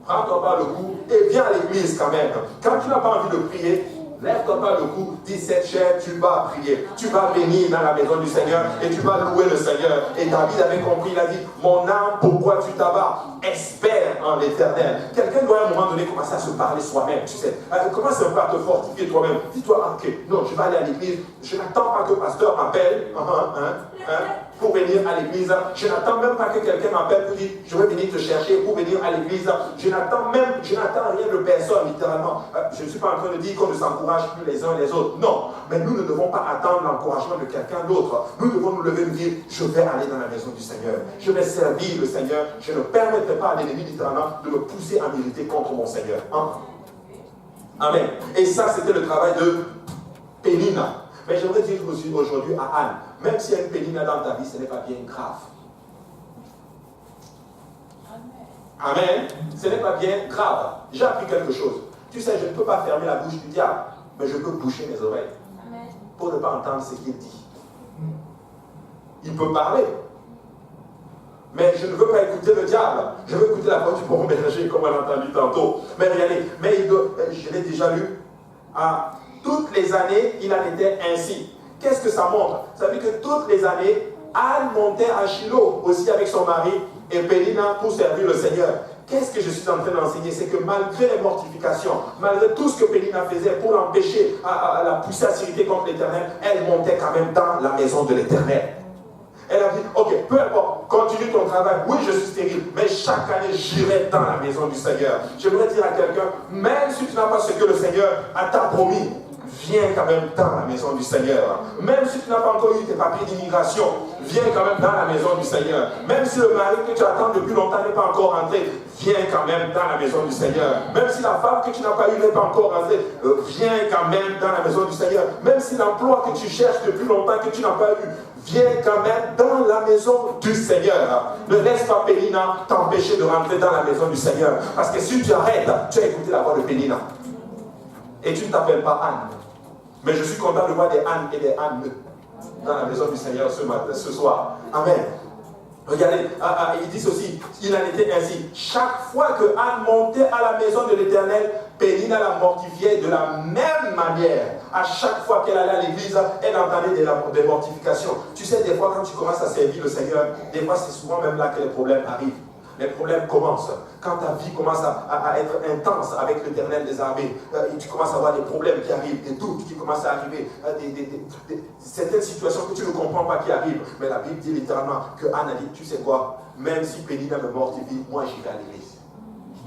S1: prends-toi par le cou et viens à l'église quand même. Quand tu n'as pas envie de prier, lève-toi par le cou, dis cette chair, tu vas prier. Tu vas venir dans la maison du Seigneur et tu vas louer le Seigneur. Et David avait compris, il a dit, mon âme, pourquoi tu t'abats? Espère en l'Éternel. Quelqu'un doit à un moment donné commencer à se parler soi-même, tu sais. Commence un peu à te fortifier toi-même. Dis-toi, ok, non, je vais aller à l'église. Je n'attends pas que le pasteur m'appelle pour venir à l'église. Je n'attends même pas que quelqu'un m'appelle pour dire, je vais venir te chercher pour venir à l'église. Je n'attends rien de personne, littéralement. Je ne suis pas en train de dire qu'on ne s'encourage plus les uns les autres. Non, mais nous ne devons pas attendre l'encouragement de quelqu'un d'autre. Nous devons nous lever et nous dire, je vais aller dans la maison du Seigneur. Je vais servir le Seigneur. Je ne permettrai pas à l'ennemi, littéralement, de me pousser à militer contre mon Seigneur. Amen. Et ça, c'était le travail de Pénina. Mais j'aimerais dire aussi aujourd'hui à Anne, même s'il y a une Pénina dans ta vie, ce n'est pas bien grave. Amen. Ce n'est pas bien grave. J'ai appris quelque chose. Tu sais, je ne peux pas fermer la bouche du diable, mais je peux boucher mes oreilles pour ne pas entendre ce qu'il dit. Il peut parler, mais je ne veux pas écouter le diable. Je veux écouter la voix du bon berger, comme on l'a entendu tantôt. Mais regardez, je l'ai déjà lu. Toutes les années, il en était ainsi. Qu'est-ce que ça montre? Ça veut dire que toutes les années, Anne montait à Shiloh, aussi avec son mari, et Pénina pour servir le Seigneur. Qu'est-ce que je suis en train d'enseigner? C'est que malgré les mortifications, malgré tout ce que Pénina faisait pour l'empêcher à la pousser à s'irriter contre l'Éternel, elle montait quand même dans la maison de l'Éternel. Elle a dit, ok, peu importe, continue ton travail. Oui, je suis stérile, mais chaque année, j'irai dans la maison du Seigneur. J'aimerais dire à quelqu'un, même si tu n'as pas ce que le Seigneur t'a promis, viens quand même dans la maison du Seigneur. Même si tu n'as pas encore eu tes papiers d'immigration, viens quand même dans la maison du Seigneur. Même si le mari que tu attends depuis longtemps n'est pas encore rentré, viens quand même dans la maison du Seigneur. Même si la femme que tu n'as pas eue n'est pas encore rentrée, viens quand même dans la maison du Seigneur. Même si l'emploi que tu cherches depuis longtemps que tu n'as pas eu, viens quand même dans la maison du Seigneur. Ne laisse pas Pénina t'empêcher de rentrer dans la maison du Seigneur. Parce que si tu arrêtes, tu as écouté la voix de Pénina. Et tu ne t'appelles pas Anne. Mais je suis content de voir des Anne et des Anne dans la maison du Seigneur ce soir. Amen. Regardez, il dit ceci, il en était ainsi. Chaque fois que Anne montait à la maison de l'Éternel, Pénina la mortifiait de la même manière. À chaque fois qu'elle allait à l'église, elle entendait des mortifications. Tu sais, des fois, quand tu commences à servir le Seigneur, des fois, c'est souvent même là que les problèmes arrivent. Les problèmes commencent. Quand ta vie commence à être intense avec l'Éternel des armées, tu commences à avoir des problèmes qui arrivent, des doutes qui commencent à arriver, certaines situations que tu ne comprends pas qui arrivent. Mais la Bible dit littéralement que Anne a dit, tu sais quoi, même si Pénina me mortifie, moi j'irai à l'église.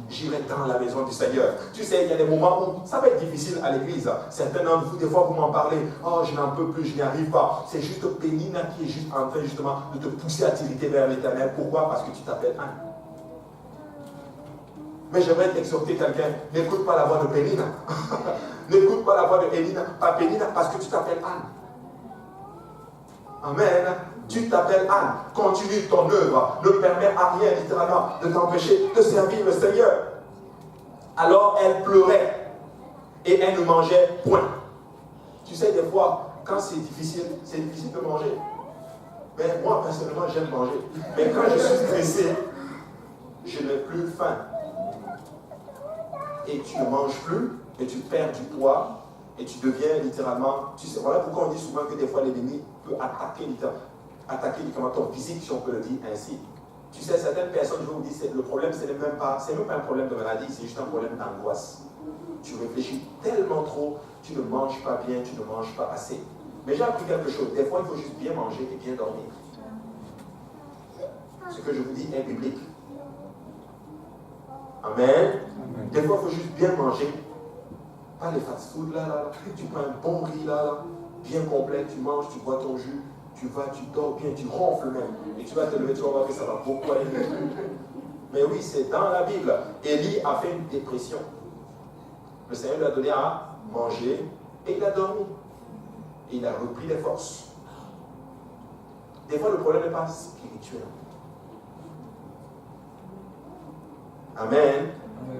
S1: J'irai dans la maison du Seigneur. Tu sais, il y a des moments où ça va être difficile à l'église. Certains d'entre vous, des fois, vous m'en parlez. Oh, je n'en peux plus, je n'y arrive pas. C'est juste Pénina qui est juste en train justement de te pousser à t'irriter vers l'Éternel. Pourquoi? Parce que tu t'appelles Anne. Mais j'aimerais t'exhorter quelqu'un, n'écoute pas la voix de Pénina. N'écoute pas la voix de Pénina, parce que tu t'appelles Anne. Amen. Tu t'appelles Anne. Continue ton œuvre. Ne permets à rien, littéralement, de t'empêcher de servir le Seigneur. Alors elle pleurait et elle ne mangeait point. Tu sais, des fois, quand c'est difficile de manger. Mais moi, personnellement, j'aime manger. Mais quand je suis stressé, je n'ai plus faim. Et tu ne manges plus, et tu perds du poids, et tu deviens littéralement... Tu sais, voilà pourquoi on dit souvent que des fois l'ennemi peut attaquer littéralement ton physique, si on peut le dire ainsi. Tu sais, certaines personnes, je vous dis, le problème, c'est même pas un problème de maladie, c'est juste un problème d'angoisse. Tu réfléchis tellement trop, tu ne manges pas bien, tu ne manges pas assez. Mais j'ai appris quelque chose, des fois il faut juste bien manger et bien dormir. Ce que je vous dis est biblique. Amen. Des fois, il faut juste bien manger. Pas les fast-food là. Tu prends un bon riz là, bien complet, tu manges, tu bois ton jus, tu dors bien, tu ronfles même. Et tu vas te lever, tu vas voir que ça va beaucoup aller mieux. Mais oui, c'est dans la Bible. Élie a fait une dépression. Le Seigneur lui a donné à manger et il a dormi. Et il a repris les forces. Des fois, le problème n'est pas spirituel. Amen.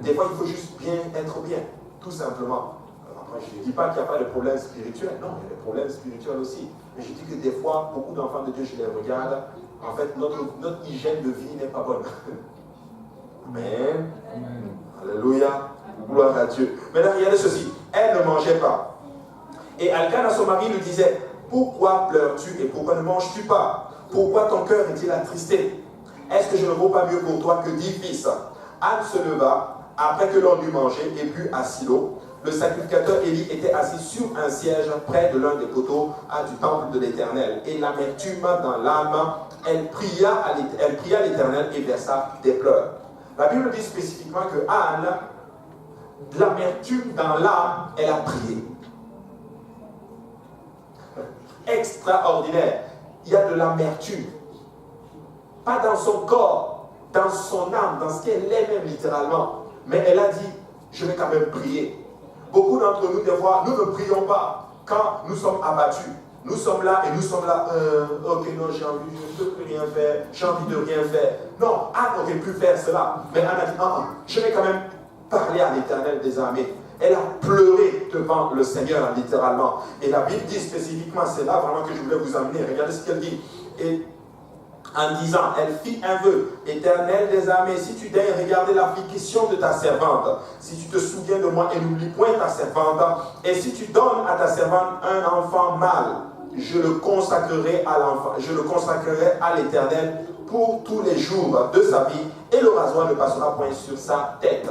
S1: Des fois, il faut juste bien être bien, tout simplement. Après, je ne dis pas qu'il n'y a pas de problème spirituel. Non, il y a des problèmes spirituels aussi. Mais je dis que des fois, beaucoup d'enfants de Dieu, je les regarde, en fait, notre hygiène de vie n'est pas bonne. Amen. Alléluia. Gloire à Dieu. Maintenant, regardez ceci. Elle ne mangeait pas. Et Elkanah, son mari, lui disait, pourquoi pleures-tu et pourquoi ne manges-tu pas? Pourquoi ton cœur est-il attristé? Est-ce que je ne vaux pas mieux pour toi que 10 fils? Anne se leva, après que l'on eut mangé et bu à Silo. Le sacrificateur Élie était assis sur un siège près de l'un des poteaux du temple de l'Éternel. Et l'amertume dans l'âme, elle pria l'Éternel et versa des pleurs. La Bible dit spécifiquement que Anne, de l'amertume dans l'âme, elle a prié. Extraordinaire. Il y a de l'amertume. Pas dans son corps, dans son âme, dans ce qu'elle est même littéralement. Mais elle a dit, je vais quand même prier. Beaucoup d'entre nous, des fois, nous ne prions pas quand nous sommes abattus. Nous sommes là et nous sommes là, ok, non, j'ai envie, je ne peux plus rien faire, j'ai envie de rien faire. Non, Anne aurait pu faire cela. Mais Anne a dit, je vais quand même parler à l'Éternel des armées. Elle a pleuré devant le Seigneur, littéralement. Et la Bible dit spécifiquement, c'est là vraiment que je voulais vous emmener. Regardez ce qu'elle dit. Et en disant, elle fit un vœu, Éternel des armées, si tu daignes regarder l'affliction de ta servante, si tu te souviens de moi et n'oublie point ta servante, et si tu donnes à ta servante un enfant mâle, je le consacrerai à l'Éternel pour tous les jours de sa vie, et le rasoir ne passera point sur sa tête.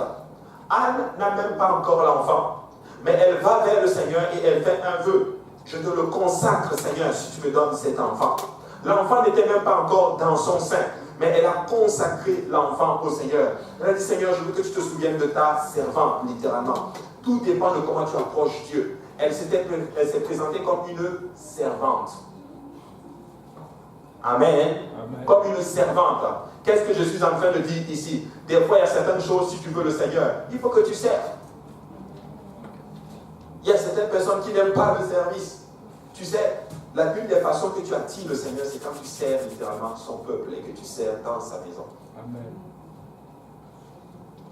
S1: Anne n'a même pas encore l'enfant, mais elle va vers le Seigneur et elle fait un vœu. Je te le consacre, Seigneur, si tu me donnes cet enfant. L'enfant n'était même pas encore dans son sein, mais elle a consacré l'enfant au Seigneur. Elle a dit, Seigneur, je veux que tu te souviennes de ta servante, littéralement. Tout dépend de comment tu approches Dieu. Elle s'est présentée comme une servante. Amen. Amen. Comme une servante. Qu'est-ce que je suis en train de dire ici? Des fois, il y a certaines choses, si tu veux le Seigneur, il faut que tu serves. Il y a certaines personnes qui n'aiment pas le service. Tu sais, l'une des façons que tu attires le Seigneur, c'est quand tu sers littéralement son peuple et que tu sers dans sa maison. Amen.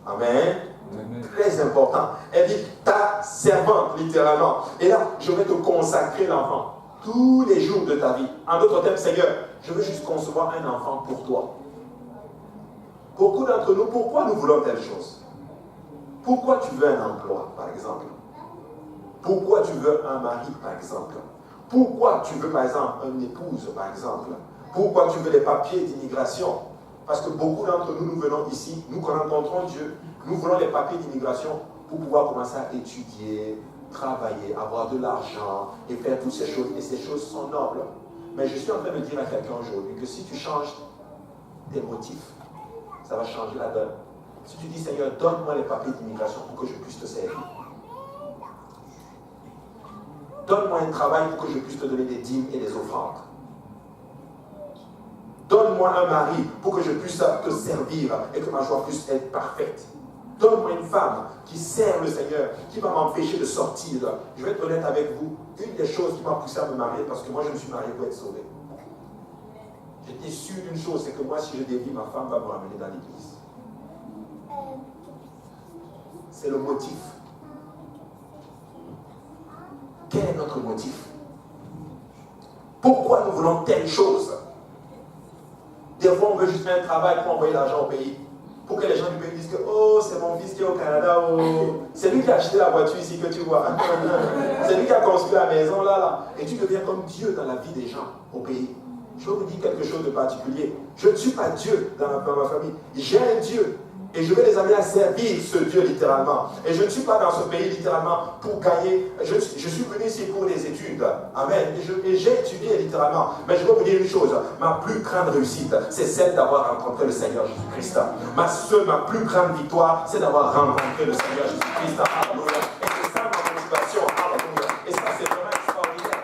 S1: Amen. Amen. Très important. Elle dit, ta servante, littéralement. Et là, je vais te consacrer l'enfant tous les jours de ta vie. En d'autres termes, Seigneur, je veux juste concevoir un enfant pour toi. Beaucoup d'entre nous, pourquoi nous voulons telle chose? Pourquoi tu veux un emploi, par exemple? Pourquoi tu veux un mari, par exemple? Pourquoi tu veux, par exemple, une épouse, par exemple? Pourquoi tu veux les papiers d'immigration? Parce que beaucoup d'entre nous, nous venons ici, nous rencontrons Dieu, nous voulons les papiers d'immigration pour pouvoir commencer à étudier, travailler, avoir de l'argent et faire toutes ces choses. Et ces choses sont nobles. Mais je suis en train de dire à quelqu'un aujourd'hui que si tu changes tes motifs, ça va changer la donne. Si tu dis, Seigneur, donne-moi les papiers d'immigration pour que je puisse te servir. Donne-moi un travail pour que je puisse te donner des dîmes et des offrandes. Donne-moi un mari pour que je puisse te servir et que ma joie puisse être parfaite. Donne-moi une femme qui sert le Seigneur, qui va m'empêcher de sortir. Je vais être honnête avec vous. Une des choses qui m'a poussé à me marier, parce que moi je me suis marié pour être sauvé. J'étais sûr d'une chose, c'est que moi si je dévie, ma femme va me ramener dans l'église. C'est le motif. Quel est notre motif? Pourquoi nous voulons telle chose? Des fois, on veut juste un travail pour envoyer l'argent au pays. Pour que les gens du pays disent que, oh, c'est mon fils qui est au Canada, oh, c'est lui qui a acheté la voiture ici que tu vois. C'est lui qui a construit la maison là. Et tu deviens comme Dieu dans la vie des gens au pays. Je veux vous dire quelque chose de particulier. Je ne suis pas Dieu dans ma famille. J'ai un Dieu. Et je vais les amener à servir ce Dieu littéralement. Et je ne suis pas dans ce pays littéralement pour gagner. Je suis venu ici pour des études. Amen. Et j'ai étudié littéralement. Mais je vais vous dire une chose. Ma plus grande réussite, c'est celle d'avoir rencontré le Seigneur Jésus-Christ. Ma plus grande victoire, c'est d'avoir rencontré le Seigneur Jésus-Christ. Alléluia. Et c'est ça ma motivation. Alléluia. Et ça, c'est vraiment extraordinaire.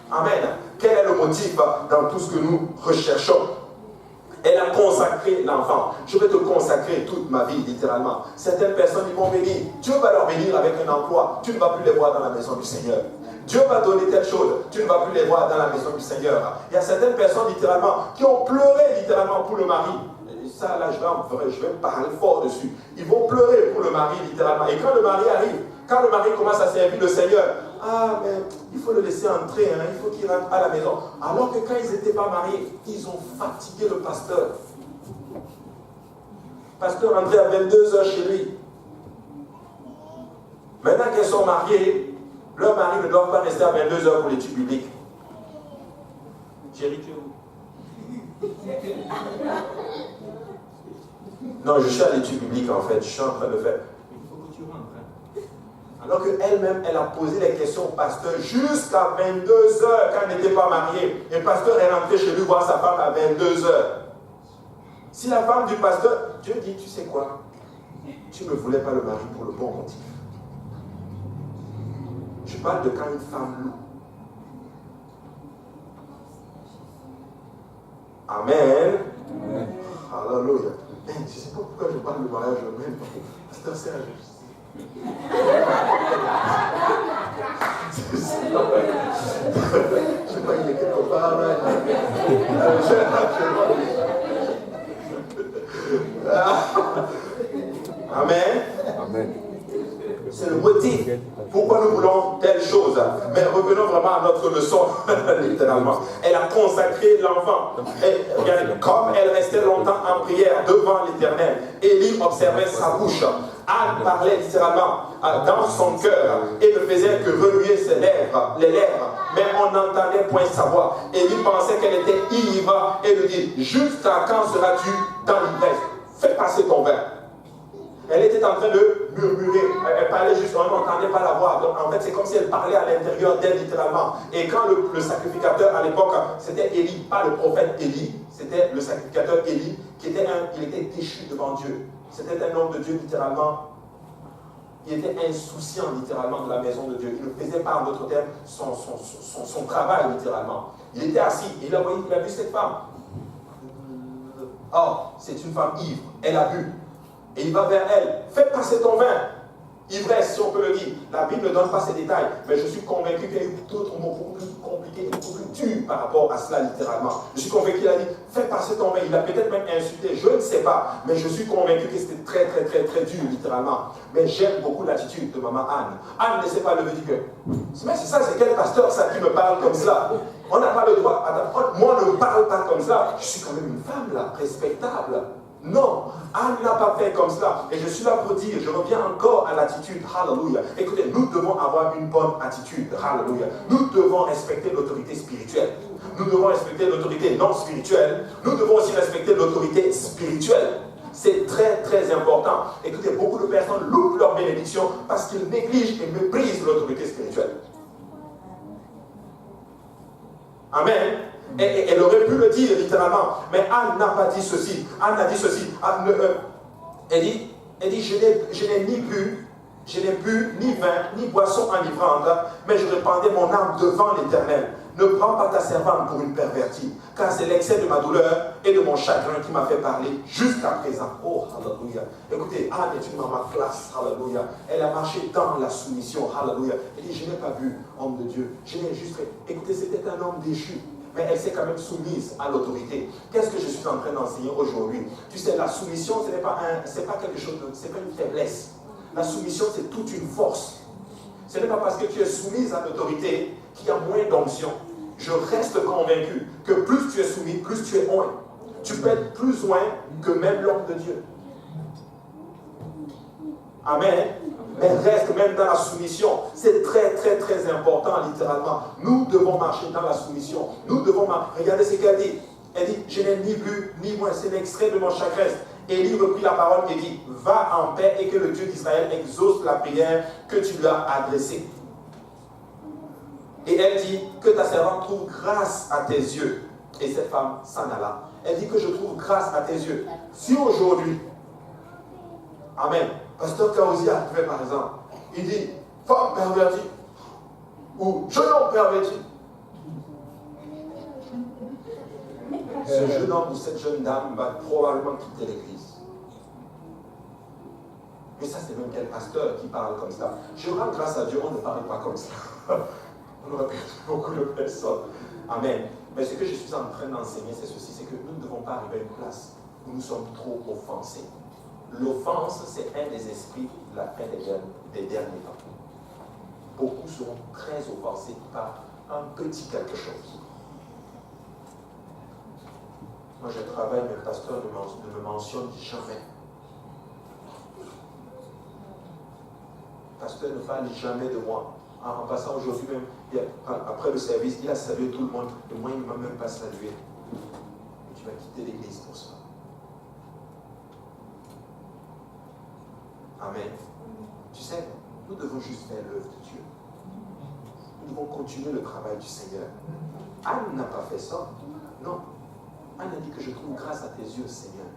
S1: Amen. Quel est le motif dans tout ce que nous recherchons? Elle a consacré l'enfant. Je vais te consacrer toute ma vie, littéralement. Certaines personnes, ils vont venir. Dieu va leur venir avec un emploi. Tu ne vas plus les voir dans la maison du Seigneur. Dieu va donner telle chose. Tu ne vas plus les voir dans la maison du Seigneur. Il y a certaines personnes, littéralement, qui ont pleuré, littéralement, pour le mari. ça là, je vais parler fort dessus. Ils vont pleurer pour le mari, littéralement. Et quand le mari arrive, quand le mari commence à servir le Seigneur, ah, mais il faut le laisser entrer, hein, il faut qu'il rentre à la maison. Alors que quand ils n'étaient pas mariés, ils ont fatigué le pasteur. Le pasteur rentrait à 22h chez lui. Maintenant qu'ils sont mariés, leurs maris ne doivent pas rester à 22h pour l'étude biblique. Chérie, tu es où? Non, je suis à l'étude biblique en fait, je suis en train de faire. Il faut que tu rentres. Hein. Alors qu'elle-même, elle a posé les questions au pasteur jusqu'à 22h quand elle n'était pas mariée. Et le pasteur est rentré chez lui voir sa femme à 22h. Si la femme du pasteur, Dieu dit, tu sais quoi? Tu ne me voulais pas le mari pour le bon motif. Je parle de quand une femme loue. Amen. Amen. Alléluia. Je ne sais pas pourquoi je parle de mariage même. Pasteur Serge. Je sais pas, il est quelque part là. Amen. Amen. C'est le motif. Pourquoi nous voulons telle chose? Mais revenons vraiment à notre leçon, littéralement. Elle a consacré l'enfant. Comme elle restait longtemps en prière devant l'Éternel, Élie observait sa bouche. Anne parlait littéralement dans son cœur et ne faisait que remuer ses lèvres, les lèvres, mais on n'entendait point sa voix. Élie pensait qu'elle était ivre et lui dit, jusqu'à quand seras-tu dans l'ivresse? Fais passer ton vin. Elle était en train de murmurer. Elle parlait juste, on n'entendait pas la voix. Donc en fait, c'est comme si elle parlait à l'intérieur d'elle littéralement. Et quand le sacrificateur à l'époque, c'était Élie, pas le prophète Élie, c'était le sacrificateur Élie, il était déchu devant Dieu. C'était un homme de Dieu littéralement. Il était insouciant littéralement de la maison de Dieu. Il ne faisait pas, en d'autres termes, son travail littéralement. Il était assis, il a vu cette femme. Or, c'est une femme ivre, elle a bu. Et il va vers elle, fais passer ton vin. Ivresse, si on peut le dire. La Bible ne donne pas ces détails, mais je suis convaincu qu'il y a eu d'autres mots beaucoup plus compliqués et beaucoup plus durs par rapport à cela, littéralement. Je suis convaincu qu'il a dit, fais passer ton vin. Il a peut-être même insulté, je ne sais pas, mais je suis convaincu que c'était très, très, très, très dur, littéralement. Mais j'aime beaucoup l'attitude de maman Anne. Anne ne s'est pas levée du cœur. Mais c'est ça, c'est quel pasteur ça qui me parle comme cela? On n'a pas le droit. Moi, ne me parle pas comme ça. Je suis quand même une femme, là, respectable. Non, Anne n'a pas fait comme cela. Et je suis là pour dire, je reviens encore à l'attitude. Hallelujah. Écoutez, nous devons avoir une bonne attitude. Hallelujah. Nous devons respecter l'autorité spirituelle. Nous devons respecter l'autorité non spirituelle. Nous devons aussi respecter l'autorité spirituelle. C'est très, très important. Écoutez, beaucoup de personnes loupent leur bénédiction parce qu'ils négligent et méprisent l'autorité spirituelle. Amen. Et elle aurait pu le dire littéralement, mais Anne n'a pas dit ceci. Anne a dit ceci. Elle dit, je n'ai ni bu, ni vin, ni boisson enivrante, mais je répandais mon âme devant l'Éternel. Ne prends pas ta servante pour une pervertie, car c'est l'excès de ma douleur et de mon chagrin qui m'a fait parler jusqu'à présent. Oh, hallelujah. Écoutez, Anne est une maman classe, hallelujah. Elle a marché dans la soumission, hallelujah. Elle dit, je n'ai pas vu, homme de Dieu. Je n'ai juste fait. Écoutez, c'était un homme déchu. Mais elle s'est quand même soumise à l'autorité. Qu'est-ce que je suis en train d'enseigner aujourd'hui? Tu sais, la soumission, ce n'est pas quelque chose, c'est pas une faiblesse. La soumission, c'est toute une force. Ce n'est pas parce que tu es soumise à l'autorité qu'il y a moins d'onction. Je reste convaincu que plus tu es soumis, plus tu es oint. Tu peux être plus oint que même l'homme de Dieu. Amen. Mais reste même dans la soumission. C'est très, très, très important, littéralement. Nous devons marcher dans la soumission. Nous devons marcher. Regardez ce qu'elle dit. Elle dit, je n'ai ni bu, ni moins. C'est l'extrait de mon chagrin. Élie reprit la parole et dit, va en paix et que le Dieu d'Israël exauce la prière que tu lui as adressée. Et elle dit, que ta servante trouve grâce à tes yeux. Et cette femme s'en alla. Elle dit que je trouve grâce à tes yeux. Si aujourd'hui, amen, Pasteur Kaousia fait par exemple, il dit, femme pervertie, ou jeune homme perverti. Ce jeune homme ou cette jeune dame va probablement quitter l'église. Mais ça, c'est même quel pasteur qui parle comme ça. Je rends grâce à Dieu, on ne parle pas comme ça. On aurait perdu beaucoup de personnes. Amen. Mais ce que je suis en train d'enseigner, c'est ceci, c'est que nous ne devons pas arriver à une place nous sommes trop offensés. L'offense, c'est un des esprits de la fin des derniers temps. Beaucoup seront très offensés par un petit quelque chose. Moi, je travaille, mais le pasteur ne me mentionne jamais. Le pasteur ne parle jamais de moi. En passant aujourd'hui même, après le service, il a salué tout le monde, et moi, il ne m'a même pas salué. Et tu vas quitter l'église pour ça. Amen. Tu sais, nous devons juste faire l'œuvre de Dieu. Nous devons continuer le travail du Seigneur. Anne n'a pas fait ça. Non. Anne a dit que je trouve grâce à tes yeux, Seigneur.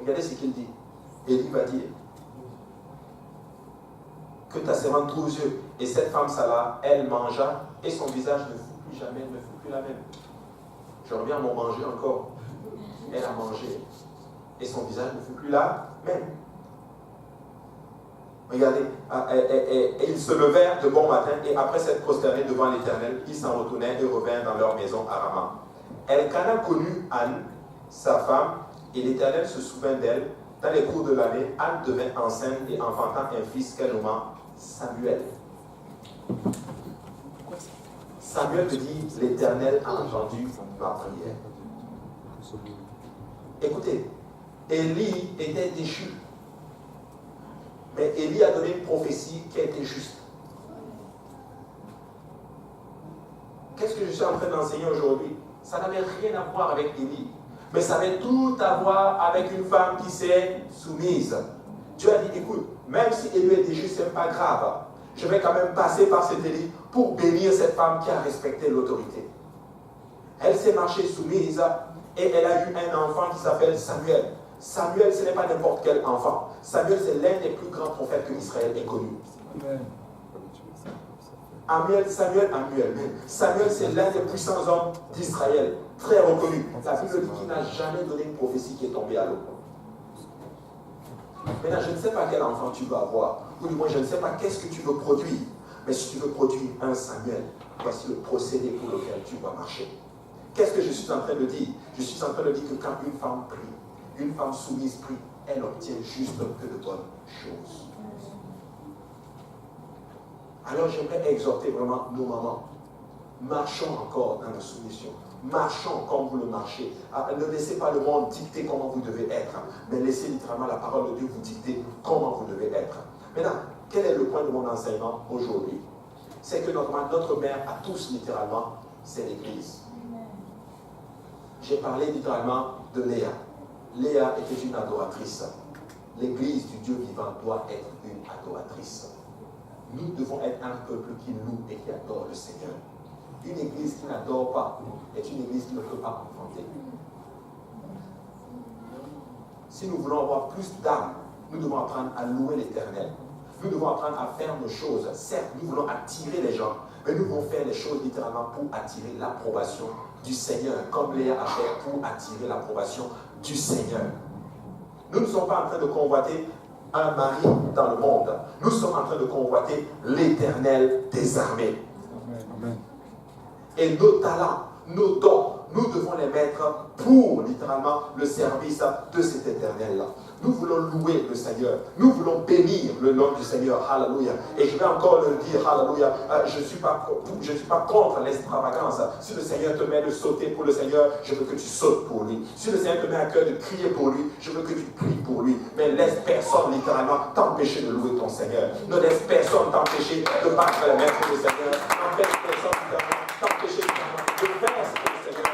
S1: Regardez ce qu'il dit. Élie va dire que ta servante trouve aux yeux. Et cette femme, ça là, elle mangea et son visage ne fut plus jamais, ne fut plus la même. Je reviens à mon manger encore. Elle a mangé et son visage ne fut plus la même. Regardez, et ils se levèrent de bon matin et après s'être prosternés devant l'Éternel, ils s'en retournèrent et revinrent dans leur maison à Rama. Elkana connut Anne, sa femme, et l'Éternel se souvint d'elle. Dans les cours de l'année, Anne devint enceinte et enfantant un fils qu'elle nomma Samuel. Samuel te dit, l'Éternel a entendu ma prière. Écoutez, Élie était déchu. Mais Élie a donné une prophétie qui a été juste. Qu'est-ce que je suis en train d'enseigner aujourd'hui? Ça n'avait rien à voir avec Élie. Mais ça avait tout à voir avec une femme qui s'est soumise. Dieu a dit, écoute, même si Élie est déchu, ce n'est pas grave. Je vais quand même passer par cet Élie pour bénir cette femme qui a respecté l'autorité. Elle s'est marchée soumise et elle a eu un enfant qui s'appelle Samuel. Samuel, ce n'est pas n'importe quel enfant. Samuel, c'est l'un des plus grands prophètes que Israël ait connu. Samuel, c'est l'un des puissants hommes d'Israël, très reconnu. La Bible dit qu'il n'a jamais donné une prophétie qui est tombée à l'eau. Maintenant, je ne sais pas quel enfant tu vas avoir, ou du moins, je ne sais pas qu'est-ce que tu veux produire. Mais si tu veux produire un Samuel, voici le procédé pour lequel tu vas marcher. Qu'est-ce que je suis en train de dire? Je suis en train de dire que quand une femme prie, une femme soumise prie, elle obtient juste que de bonnes choses. Alors j'aimerais exhorter vraiment nos mamans. Marchons encore dans la soumission. Marchons comme vous le marchez. Ne laissez pas le monde dicter comment vous devez être, mais laissez littéralement la parole de Dieu vous dicter comment vous devez être. Maintenant, quel est le point de mon enseignement aujourd'hui? C'est que notre mère à tous littéralement, c'est l'Église. J'ai parlé littéralement de Léa. Léa était une adoratrice. L'Église du Dieu vivant doit être une adoratrice. Nous devons être un peuple qui loue et qui adore le Seigneur. Une Église qui n'adore pas est une Église qui ne peut pas enfanter. Si nous voulons avoir plus d'âme, nous devons apprendre à louer l'Éternel. Nous devons apprendre à faire nos choses. Certes, nous voulons attirer les gens, mais nous devons faire les choses littéralement pour attirer l'approbation du Seigneur, comme Léa a fait pour attirer l'approbation du Seigneur. Nous ne sommes pas en train de convoiter un mari dans le monde. Nous sommes en train de convoiter l'Éternel des armées. Amen. Et nos talents, nos dons, nous devons les mettre pour littéralement le service de cet Éternel-là. Nous voulons louer le Seigneur. Nous voulons bénir le nom du Seigneur. Alléluia. Et je vais encore le dire. Alléluia. Je ne suis pas contre l'extravagance. Si le Seigneur te met de sauter pour le Seigneur, je veux que tu sautes pour lui. Si le Seigneur te met à cœur de crier pour lui, je veux que tu cries pour lui. Mais laisse personne littéralement t'empêcher de louer ton Seigneur. Ne laisse personne t'empêcher de battre les mains pour le Seigneur. N'empêche personne t'empêcher de faire ce que le Seigneur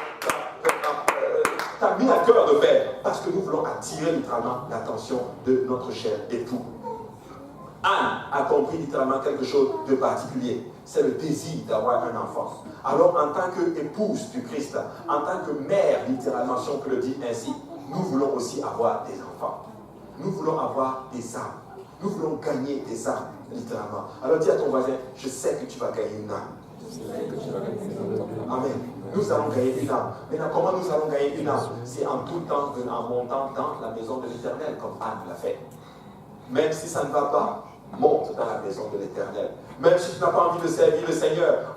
S1: t'as mis à cœur de faire, parce que nous voulons attirer littéralement l'attention de notre cher époux. Anne a compris littéralement quelque chose de particulier. C'est le désir d'avoir un enfant. Alors en tant qu'épouse du Christ, en tant que mère littéralement, si on peut le dire ainsi, nous voulons aussi avoir des enfants. Nous voulons avoir des âmes. Nous voulons gagner des âmes littéralement. Alors dis à ton voisin, je sais que tu vas gagner une âme. Amen. Nous allons gagner une âme. Maintenant, comment nous allons gagner une âme? C'est en tout temps, en montant dans la maison de l'Éternel, comme Anne l'a fait. Même si ça ne va pas, monte dans la maison de l'Éternel. Même si tu n'as pas envie de servir le Seigneur,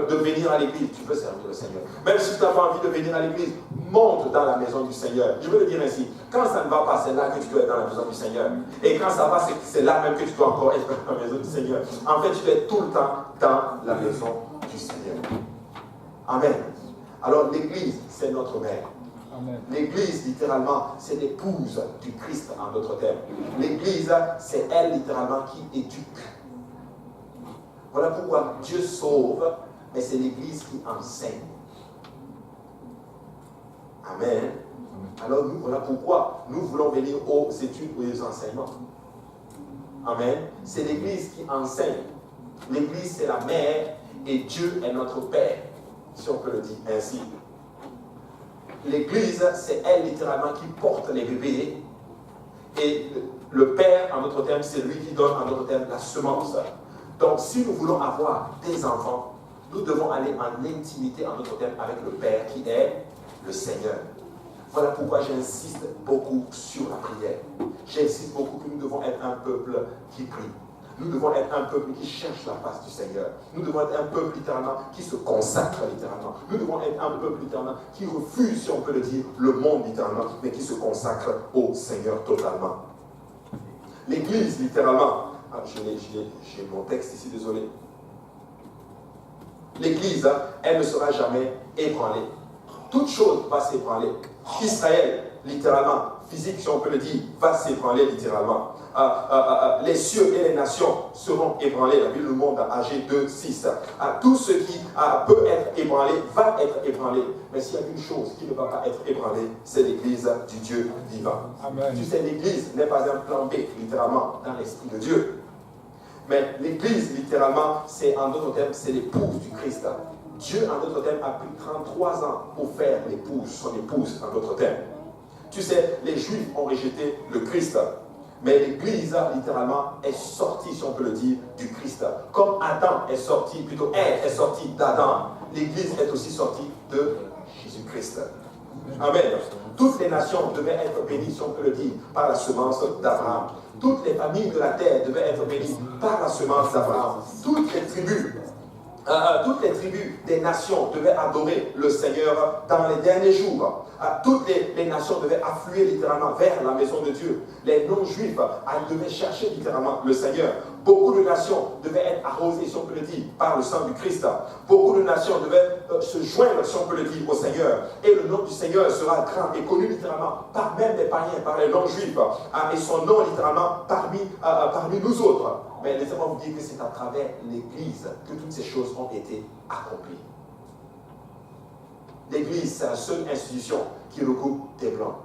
S1: de venir à l'église, tu veux servir le Seigneur. Même si tu n'as pas envie de venir à l'église, monte dans la maison du Seigneur. Je veux le dire ainsi, quand ça ne va pas, c'est là que tu dois être dans la maison du Seigneur. Et quand ça va, c'est là même que tu dois encore être dans la maison du Seigneur. En fait, tu dois être tout le temps dans la maison du Seigneur. Amen. Alors l'église, c'est notre mère. L'église, littéralement, c'est l'épouse du Christ en d'autres termes. L'église, c'est elle, littéralement, qui éduque. Voilà pourquoi Dieu sauve, mais c'est l'église qui enseigne. Amen. Alors nous, voilà pourquoi nous voulons venir aux études et aux enseignements. Amen. C'est l'église qui enseigne. L'église, c'est la mère et Dieu est notre Père, si on peut le dire ainsi. L'église, c'est elle littéralement qui porte les bébés. Et le Père, en d'autres termes, c'est lui qui donne, en d'autres termes, la semence. Donc, si nous voulons avoir des enfants, nous devons aller en intimité, en d'autres termes, avec le Père qui est le Seigneur. Voilà pourquoi j'insiste beaucoup sur la prière. J'insiste beaucoup que nous devons être un peuple qui prie. Nous devons être un peuple qui cherche la face du Seigneur. Nous devons être un peuple littéralement qui se consacre littéralement. Nous devons être un peuple littéralement qui refuse, si on peut le dire, le monde littéralement, mais qui se consacre au Seigneur totalement. L'église littéralement, j'ai mon texte ici, désolé. L'église, elle ne sera jamais ébranlée. Toute chose va s'ébranler. Israël, littéralement, physique, si on peut le dire, va s'ébranler littéralement. Les cieux et les nations seront ébranlés. La Bible nous montre dans AG 2, 6. Tout ce qui peut être ébranlé va être ébranlé. Mais s'il y a une chose qui ne va pas être ébranlée, c'est l'église du Dieu vivant. Amen. Tu sais, l'église n'est pas un plan B, littéralement, dans l'esprit de Dieu. Mais l'église, littéralement, c'est en d'autres termes, c'est l'épouse du Christ. Dieu, en d'autres termes, a pris 33 ans pour faire l'épouse, son épouse, en d'autres termes. Tu sais, les Juifs ont rejeté le Christ. Mais l'Église, littéralement, est sortie, si on peut le dire, du Christ. Comme Adam est sorti, plutôt Ève est sortie d'Adam, l'Église est aussi sortie de Jésus-Christ. Amen. Toutes les nations devaient être bénies, si on peut le dire, par la semence d'Abraham. Toutes les familles de la terre devaient être bénies par la semence d'Abraham. Toutes les tribus des nations devaient adorer le Seigneur dans les derniers jours. Toutes les nations devaient affluer littéralement vers la maison de Dieu. Les non-juifs devaient chercher littéralement le Seigneur. Beaucoup de nations devaient être arrosées, si on peut le dire, par le sang du Christ. Beaucoup de nations devaient se joindre, si on peut le dire, au Seigneur. Et le nom du Seigneur sera grand et connu littéralement par même les païens, par les non-juifs. Et son nom littéralement parmi nous autres. Mais laissez-moi vous dire que c'est à travers l'Église que toutes ces choses ont été accomplies. L'Église, c'est la seule institution qui regroupe des blancs,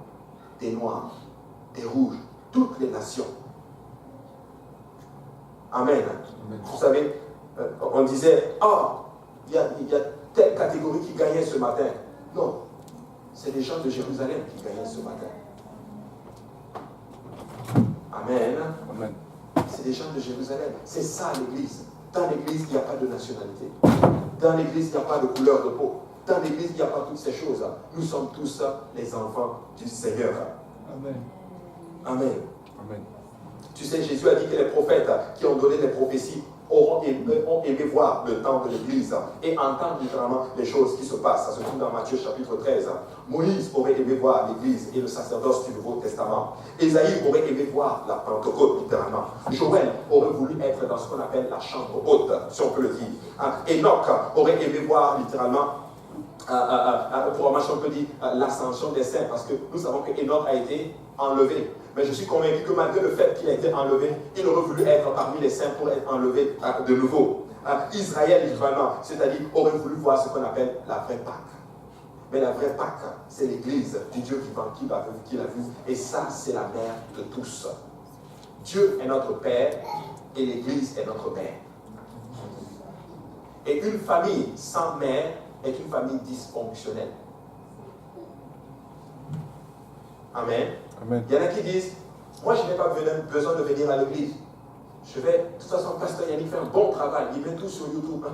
S1: des noirs, des rouges, toutes les nations. Amen. Amen. Vous savez, on disait, il y a telle catégorie qui gagnait ce matin. Non, c'est les gens de Jérusalem qui gagnaient ce matin. Amen. Amen. C'est des gens de Jérusalem. C'est ça l'Église. Dans l'Église, il n'y a pas de nationalité. Dans l'Église, il n'y a pas de couleur de peau. Dans l'Église, il n'y a pas toutes ces choses. Nous sommes tous les enfants du Seigneur. Amen. Amen. Amen. Tu sais, Jésus a dit que les prophètes qui ont donné les prophéties ont aimé voir le temps de l'Église et entendre littéralement les choses qui se passent. Ça se trouve dans Matthieu chapitre 13. Moïse aurait aimé voir l'Église et le sacerdoce du Nouveau Testament. Ésaïe aurait aimé voir la Pentecôte, littéralement. Joël aurait voulu être dans ce qu'on appelle la chambre haute, si on peut le dire. Enoch aurait aimé voir littéralement, pour un on peut dire, l'ascension des saints, parce que nous savons que Enoch a été enlevé. Mais je suis convaincu que malgré le fait qu'il a été enlevé, il aurait voulu être parmi les saints pour être enlevé de nouveau. Israël, littéralement, c'est-à-dire, aurait voulu voir ce qu'on appelle la vraie Pâque. Mais la vraie Pâque, c'est l'Église du Dieu vivant qui l'a vu. Et ça, c'est la mère de tous. Dieu est notre Père et l'Église est notre mère. Et une famille sans mère est une famille dysfonctionnelle. Amen. Amen. Il y en a qui disent, moi je n'ai pas besoin de venir à l'église. Je vais, de toute façon, pasteur Yannick fait un bon travail, il met tout sur YouTube.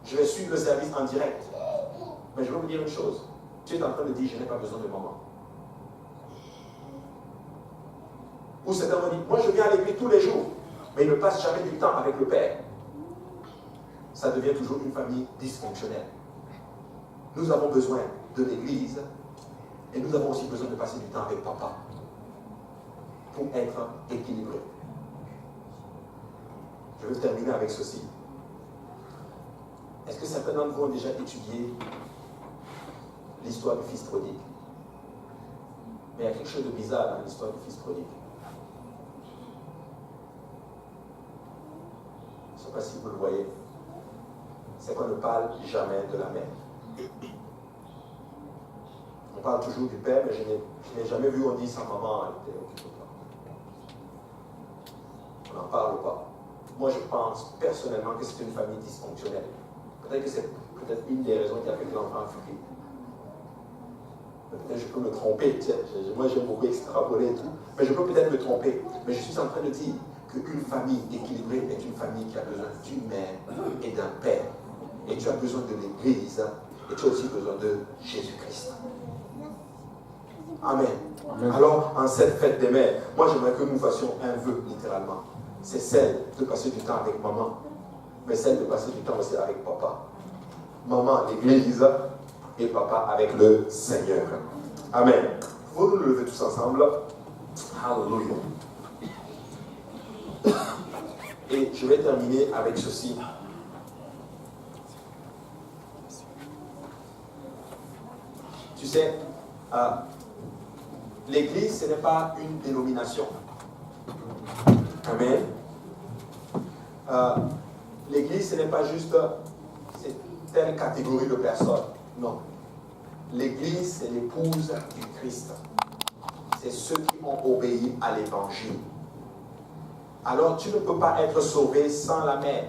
S1: Je vais suivre le service en direct. Mais je vais vous dire une chose, tu es en train de dire, je n'ai pas besoin de maman. Ou certains vont dire, moi je viens à l'église tous les jours, mais il ne passe jamais du temps avec le Père. Ça devient toujours une famille dysfonctionnelle. Nous avons besoin de l'église Et nous avons aussi besoin de passer du temps avec papa pour être équilibré. Je veux terminer avec ceci. Est-ce que certains d'entre vous ont déjà étudié l'histoire du fils prodigue? Mais il y a quelque chose de bizarre dans l'histoire du fils prodigue. Je ne sais pas si vous le voyez. C'est qu'on ne parle jamais de la mère. On parle toujours du père, mais je n'ai jamais vu on dit sa maman était occupée. On n'en parle pas. Moi, je pense personnellement que c'est une famille dysfonctionnelle. Peut-être que c'est une des raisons qui a fait que l'enfant a fugué. Peut-être que je peux me tromper. Moi, j'aime beaucoup extrapoler et tout. Mais je peux peut-être me tromper. Mais je suis en train de dire qu'une famille équilibrée est une famille qui a besoin d'une mère et d'un père. Et tu as besoin de l'Église. Et tu as aussi besoin de Jésus-Christ. Amen. Amen. Alors, en cette fête des mères, moi, j'aimerais que nous fassions un vœu, littéralement. C'est celle de passer du temps avec maman, mais celle de passer du temps aussi avec papa. Maman, l'Église, et papa avec le Seigneur. Amen. Pouvons-nous nous lever tous ensemble? Alléluia. Et je vais terminer avec ceci. Tu sais, l'Église, ce n'est pas une dénomination. Amen. L'Église, ce n'est pas juste telle catégorie de personnes. Non. L'Église, c'est l'épouse du Christ. C'est ceux qui ont obéi à l'Évangile. Alors, tu ne peux pas être sauvé sans la mère.